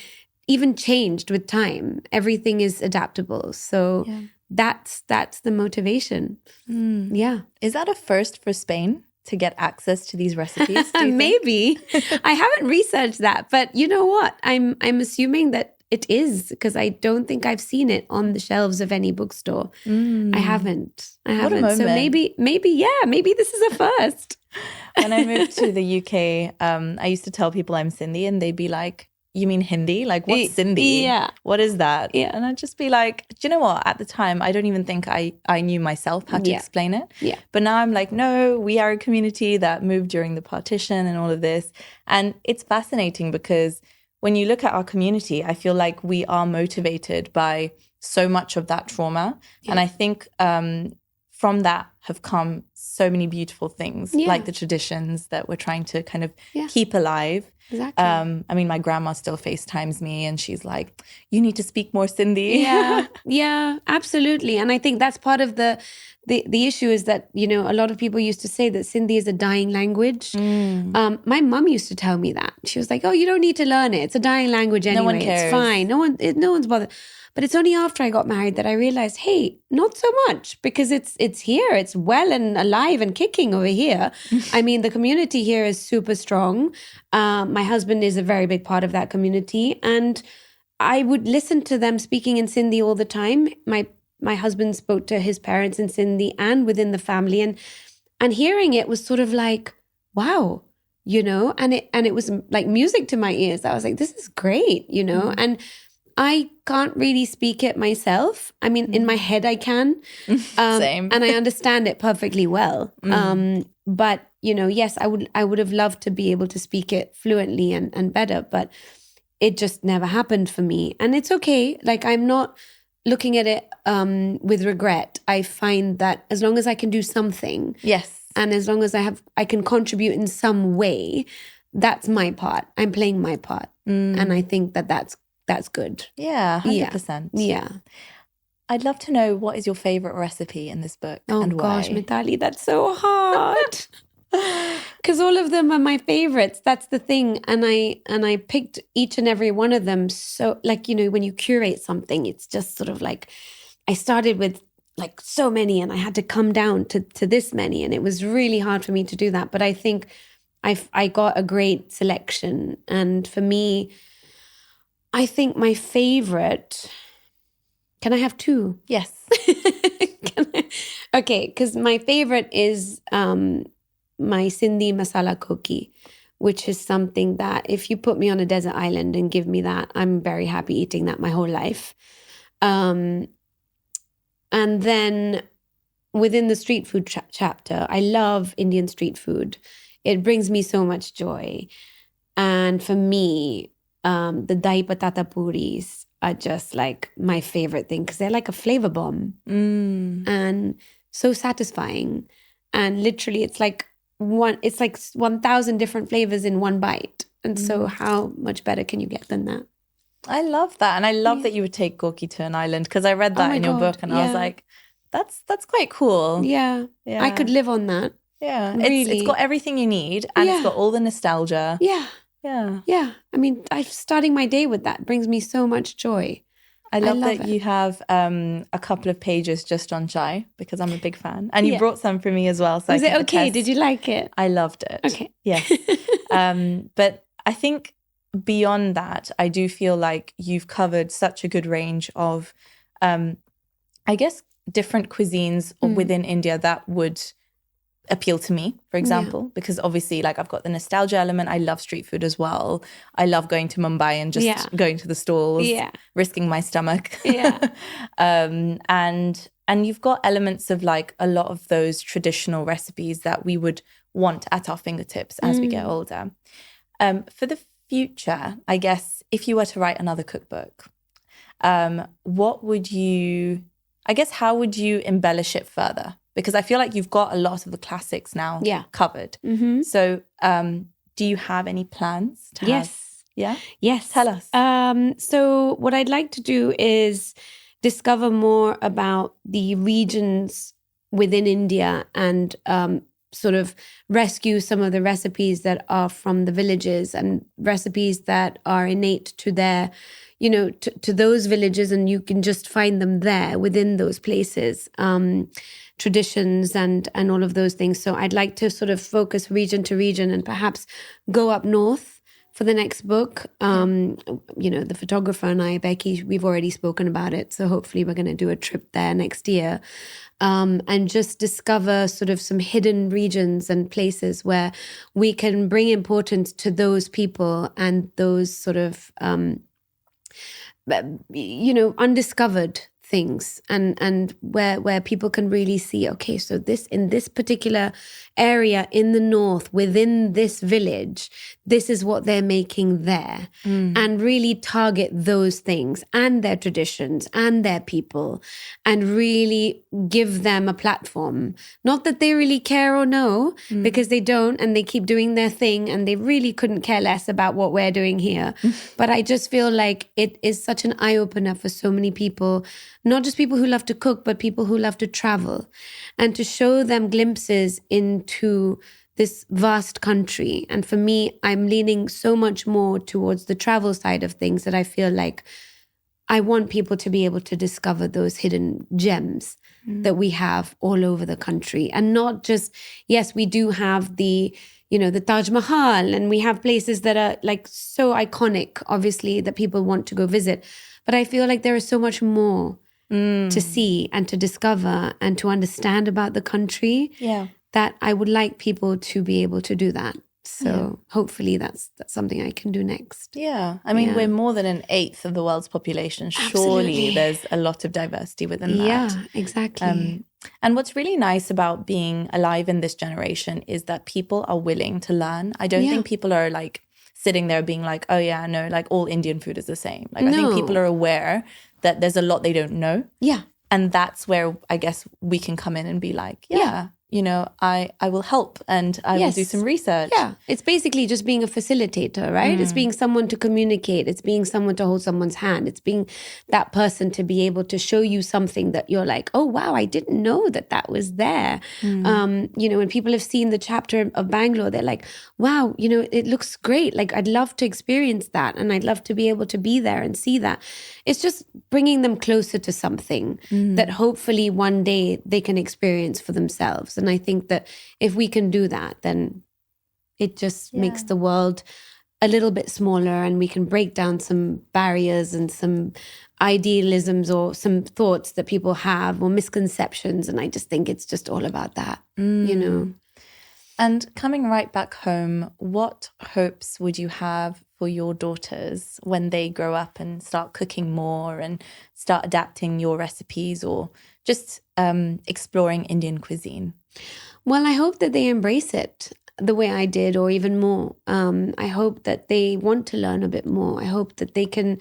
even changed with time. Everything is adaptable. So that's the motivation. Yeah. Is that a first for Spain to get access to these recipes? Do you think? Maybe. I haven't researched that, but you know what? I'm assuming that it is, because I don't think I've seen it on the shelves of any bookstore. I haven't. What a moment. So maybe this is a first. When I moved to the UK, I used to tell people I'm Sindhi and they'd be like, you mean Hindi? Like, what's Sindhi? Yeah. What is that? Yeah. And I'd just be like, do you know what? At the time, I don't even think I knew myself how to explain it. Yeah. But now I'm like, no, we are a community that moved during the partition and all of this. And it's fascinating because when you look at our community, I feel like we are motivated by so much of that trauma. Yeah. And I think from that have come so many beautiful things, like the traditions that we're trying to kind of keep alive. Exactly. I mean, my grandma still FaceTimes me and she's like, you need to speak more Sindhi. Yeah, absolutely. And I think that's part of the issue is that, you know, a lot of people used to say that Sindhi is a dying language. My mum used to tell me that. She was like, oh, you don't need to learn it. It's a dying language anyway. No one cares. It's fine. No one's bothered. But it's only after I got married that I realized, hey, not so much, because it's here. It's well and alive and kicking over here. I mean, the community here is super strong. My husband is a very big part of that community. And I would listen to them speaking in Sindhi all the time. My husband spoke to his parents in Sindhi and within the family. And hearing it was sort of like, wow, you know, and it was like music to my ears. I was like, this is great, you know, and I can't really speak it myself. I mean, in my head I can. Same. And I understand it perfectly well. But, you know, yes, I would have loved to be able to speak it fluently and better, but it just never happened for me. And it's okay. Like, I'm not looking at it with regret. I find that as long as I can do something. Yes. And as long as I can contribute in some way, that's my part. I'm playing my part. And I think that's good. Yeah, 100%. Yeah. I'd love to know, what is your favorite recipe in this book and why? Oh gosh, Mitali, that's so hard. Because all of them are my favorites. That's the thing. And I picked each and every one of them. So, like, you know, when you curate something, it's just sort of like, I started with like so many and I had to come down to this many. And it was really hard for me to do that. But I think I got a great selection. And for me, I think my favorite, can I have two? Yes. Okay, because my favorite is my Sindhi masala koki, which is something that if you put me on a desert island and give me that, I'm very happy eating that my whole life. And then within the street food chapter, I love Indian street food. It brings me so much joy. And for me, the dahi patata puris are just like my favorite thing because they're like a flavor bomb and so satisfying. And literally it's like 1,000 different flavors in one bite. And so how much better can you get than that? I love that. And I love that you would take Gorky to an island, because I read that in your book and I was like, that's quite cool. Yeah. I could live on that. Yeah. Really. It's got everything you need and it's got all the nostalgia. Yeah. Yeah. Yeah. I mean, starting my day with that brings me so much joy. I love that it. you have a couple of pages just on chai, because I'm a big fan. And you brought some for me as well. So Was it okay? Did you like it? I loved it. Okay. Yes. But I think beyond that, I do feel like you've covered such a good range of, I guess, different cuisines within India that would appeal to me, for example, because obviously, like, I've got the nostalgia element. I love street food as well. I love going to Mumbai and just going to the stalls, risking my stomach. Yeah. And you've got elements of like a lot of those traditional recipes that we would want at our fingertips as we get older. For the future, I guess, if you were to write another cookbook, what would you, I guess, how would you embellish it further? Because I feel like you've got a lot of the classics now covered. So do you have any plans to Yes. Yeah? Yes. Tell us. So what I'd like to do is discover more about the regions within India and sort of rescue some of the recipes that are from the villages and recipes that are innate to their, to those villages, and you can just find them there within those places, traditions and all of those things. So I'd like to sort of focus region to region and perhaps go up north for the next book. The photographer and I, Becky, we've already spoken about it. So hopefully we're going to do a trip there next year. And just discover sort of some hidden regions and places where we can bring importance to those people and those sort of, undiscovered things, and where people can really see, okay, so this in this particular area in the north within this village, this is what they're making there, and really target those things and their traditions and their people, and really give them a platform. Not that they really care or know, because they don't, and they keep doing their thing, and they really couldn't care less about what we're doing here. But I just feel like it is such an eye-opener for so many people, not just people who love to cook, but people who love to travel, and to show them glimpses into this vast country. And for me, I'm leaning so much more towards the travel side of things, that I feel like I want people to be able to discover those hidden gems that we have all over the country. And not just, yes, we do have the Taj Mahal, and we have places that are like so iconic, obviously, that people want to go visit. But I feel like there is so much more to see and to discover and to understand about the country, that I would like people to be able to do that. So hopefully that's something I can do next. Yeah. I mean, we're more than 1/8 of the world's population. Surely there's a lot of diversity within that. Yeah, exactly. And what's really nice about being alive in this generation is that people are willing to learn. I don't think people are like sitting there being like, oh yeah, no, like all Indian food is the same. Like I think people are aware that there's a lot they don't know. Yeah. And that's where I guess we can come in and be like, I will help, and I will do some research. Yeah, it's basically just being a facilitator, right? It's being someone to communicate. It's being someone to hold someone's hand. It's being that person to be able to show you something that you're like, oh, wow, I didn't know that was there. When people have seen the chapter of Bangalore, they're like, wow, it looks great. Like, I'd love to experience that, and I'd love to be able to be there and see that. It's just bringing them closer to something that hopefully one day they can experience for themselves. And I think that if we can do that, then it just makes the world a little bit smaller, and we can break down some barriers and some idealisms or some thoughts that people have or misconceptions. And I just think it's just all about that, And coming right back home, what hopes would you have for your daughters when they grow up and start cooking more and start adapting your recipes, or just exploring Indian cuisine? Well, I hope that they embrace it the way I did, or even more. I hope that they want to learn a bit more. I hope that they can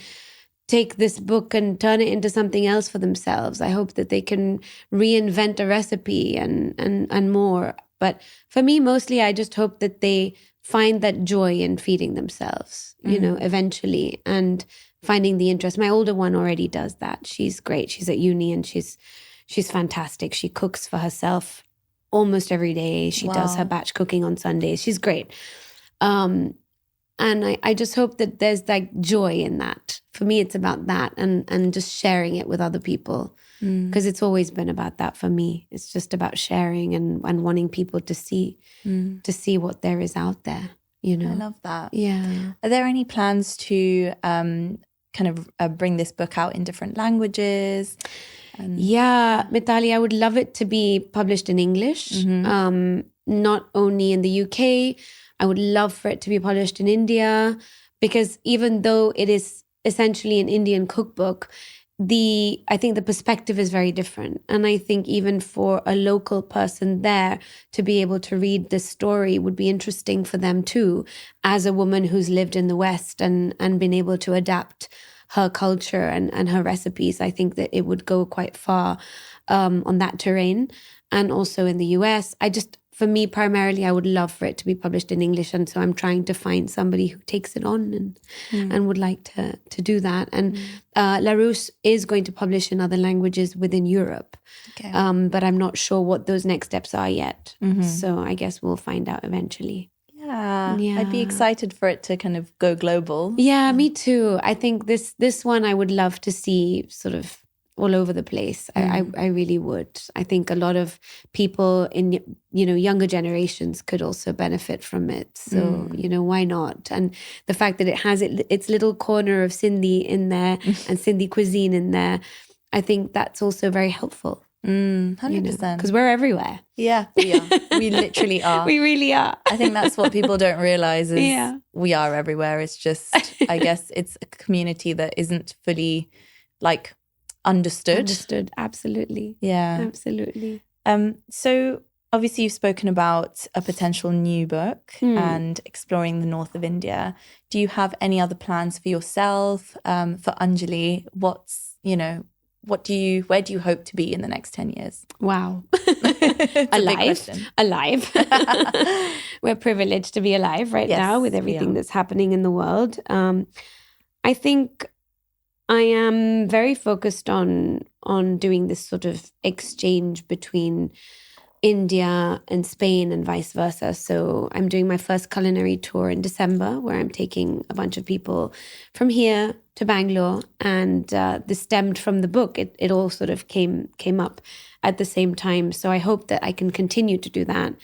take this book and turn it into something else for themselves. I hope that they can reinvent a recipe and more. But for me, mostly, I just hope that they find that joy in feeding themselves, eventually, and finding the interest. My older one already does that. She's great. She's at uni, and she's fantastic. She cooks for herself almost every day. She does her batch cooking on Sundays. She's great. And I just hope that there's like joy in that. For me, it's about that, and just sharing it with other people. Because it's always been about that for me. It's just about sharing and wanting people to see what there is out there, I love that. Yeah. Are there any plans to kind of bring this book out in different languages? Yeah, Mitali, I would love it to be published in English, not only in the UK. I would love for it to be published in India, because even though it is essentially an Indian cookbook, I think the perspective is very different. And I think even for a local person there to be able to read this story would be interesting for them too, as a woman who's lived in the West and been able to adapt her culture and her recipes. I think that it would go quite far on that terrain. And also in the US, for me, primarily, I would love for it to be published in English. And so I'm trying to find somebody who takes it on and would like to do that. And Larousse is going to publish in other languages within Europe. Okay. But I'm not sure what those next steps are yet. So I guess we'll find out eventually. Yeah. I'd be excited for it to kind of go global. Yeah, me too. I think this one I would love to see sort of all over the place. I really would. I think a lot of people in younger generations could also benefit from it. So why not? And the fact that it has its little corner of Sindhi in there and Sindhi cuisine in there, I think that's also very helpful. 100%. Because we're everywhere. Yeah, we are. We literally are. We really are. I think that's what people don't realize is we are everywhere. It's just, I guess it's a community that isn't fully like understood. Absolutely. Yeah. Absolutely. So obviously you've spoken about a potential new book and exploring the north of India. Do you have any other plans for yourself, for Anjali? Where do you hope to be in the next 10 years? Wow. Alive. We're privileged to be alive right now with everything that's happening in the world. I think I am very focused on doing this sort of exchange between India and Spain and vice versa. So I'm doing my first culinary tour in December, where I'm taking a bunch of people from here to Bangalore. And this stemmed from the book. It all sort of came up at the same time. So I hope that I can continue to do that,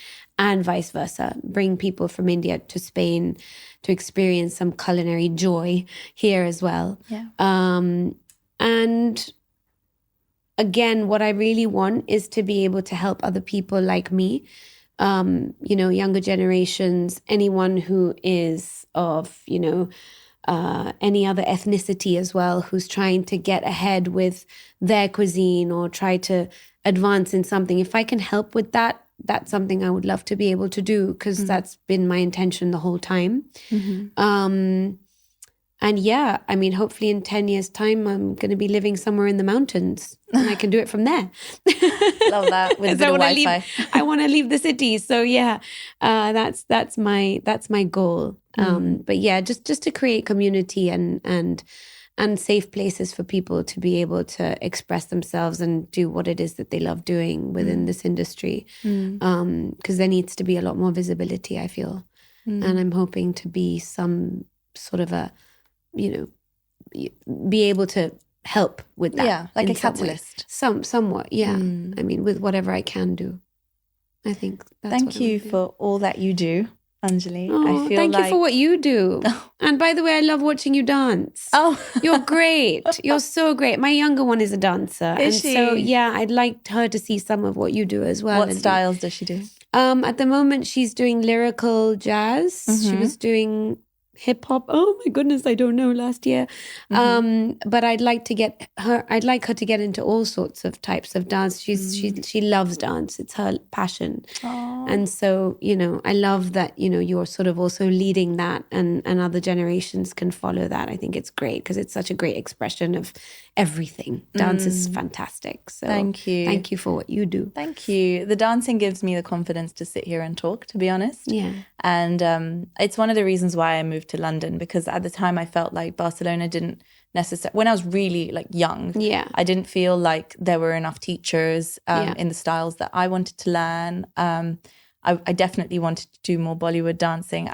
and vice versa, bring people from India to Spain to experience some culinary joy here as well. Yeah. And again, what I really want is to be able to help other people like me, younger generations, anyone who is of, any other ethnicity as well, who's trying to get ahead with their cuisine or try to advance in something. If I can help with that, that's something I would love to be able to do, because that's been my intention the whole time. And yeah, I mean, hopefully in 10 years' time, I'm going to be living somewhere in the mountains and I can do it from there. Love that, with a bit of Wi-Fi. I want to leave the city. So yeah, that's my goal. But yeah, just to create community and safe places for people to be able to express themselves and do what it is that they love doing within this industry. Because there needs to be a lot more visibility, I feel. And I'm hoping to be some sort of a, be able to help with that. Yeah, like a catalyst. Somewhat, yeah. I mean, with whatever I can do. I think that's Thank you for all that you do, Anjali. Oh, I feel thank you for what you do. And by the way, I love watching you dance. Oh, you're great. You're so great. My younger one is a dancer. Is she? So yeah, I'd like her to see some of what you do as well. What styles does she do? At the moment, she's doing lyrical jazz. She was doing hip hop. Oh my goodness, I don't know, last year. But I'd like her to get into all sorts of types of dance. She loves dance. It's her passion. Aww. And so, I love that, you're sort of also leading that and other generations can follow that. I think it's great because it's such a great expression of everything. Dance is fantastic. So thank you. Thank you for what you do. Thank you. The dancing gives me the confidence to sit here and talk, to be honest. Yeah. And it's one of the reasons why I moved to London, because at the time I felt like Barcelona didn't necessarily, when I was really young, I didn't feel like there were enough teachers in the styles that I wanted to learn. I definitely wanted to do more Bollywood dancing.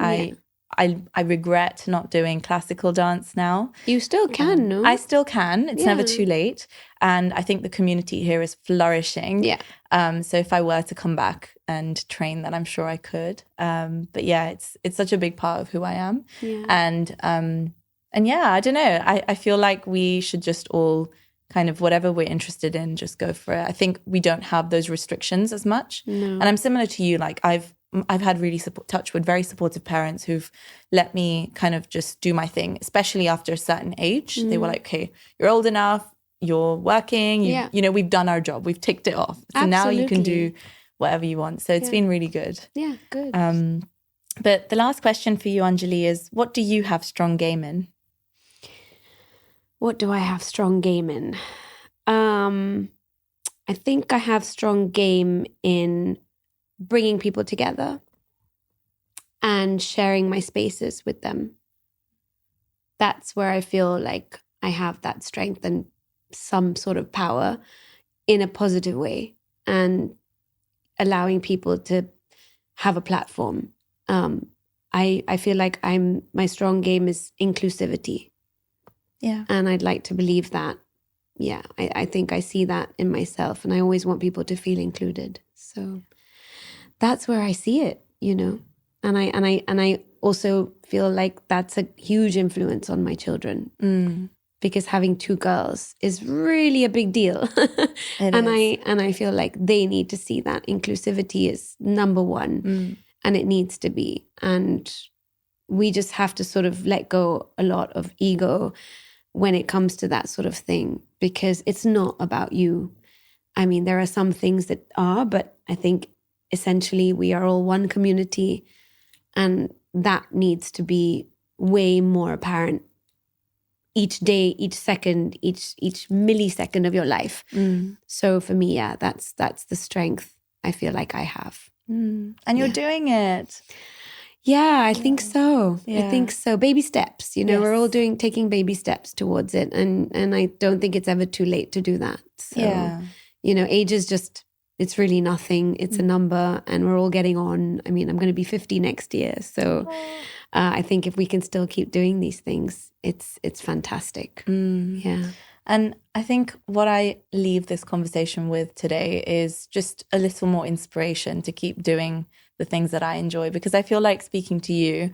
I regret not doing classical dance now. You still can, no? I still can. It's never too late. And I think the community here is flourishing. Yeah. So if I were to come back and train, then I'm sure I could. But yeah, it's such a big part of who I am. Yeah. And yeah, I don't know. I feel like we should just all kind of whatever we're interested in, just go for it. I think we don't have those restrictions as much. No. And I'm similar to you. Like I've had really very supportive parents who've let me kind of just do my thing, especially after a certain age. They were like, okay, you're old enough, you're working, you know, we've done our job, we've ticked it off. So now you can do whatever you want. So it's been really good. Yeah, good. But the last question for you, Anjali, is what do you have strong game in? What do I have strong game in? I think I have strong game in bringing people together and sharing my spaces with them. That's where I feel like I have that strength and some sort of power in a positive way, and allowing people to have a platform. I feel like my strong game is inclusivity. Yeah. And I'd like to believe that. Yeah, I think I see that in myself, and I always want people to feel included. So that's where I see it, you know. And I also feel like that's a huge influence on my children. Because having 2 girls is really a big deal. I feel like they need to see that inclusivity is number one, and it needs to be. And we just have to sort of let go a lot of ego when it comes to that sort of thing, because it's not about you. I mean, there are some things that are, but I think essentially we are all one community, and that needs to be way more apparent each day, each second, each millisecond of your life. So for me, yeah, that's the strength I feel like I have. And you're doing it. Yeah, I think so. Yeah. I think so. Baby steps, you know, we're all taking baby steps towards it. And I don't think it's ever too late to do that. So, you know, age is just, it's really nothing. It's a number, and we're all getting on. I mean, I'm going to be 50 next year. So I think if we can still keep doing these things, it's fantastic. Yeah. And I think what I leave this conversation with today is just a little more inspiration to keep doing the things that I enjoy, because I feel like speaking to you,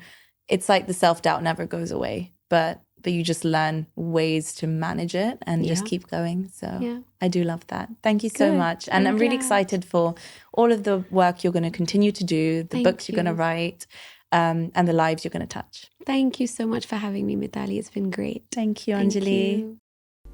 it's like the self-doubt never goes away, but you just learn ways to manage it and just keep going. So I do love that. Thank you so much. And I'm really excited for all of the work you're going to continue to do, the books you're going to write, and the lives you're going to touch. Thank you so much for having me, Mithali. It's been great. Thank you, Anjali. Thank you.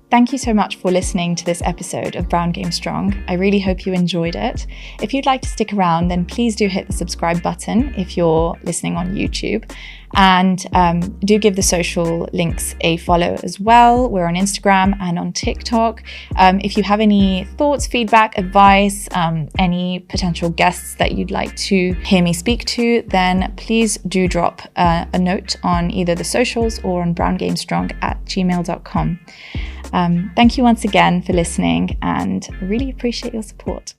Thank you so much for listening to this episode of Brown Game Strong. I really hope you enjoyed it. If you'd like to stick around, then please do hit the subscribe button if you're listening on YouTube. And do give the social links a follow as well. We're on Instagram and on TikTok. If you have any thoughts, feedback, advice, any potential guests that you'd like to hear me speak to, then please do drop a note on either the socials or on browngamestrong@gmail.com. Thank you once again for listening, and really appreciate your support.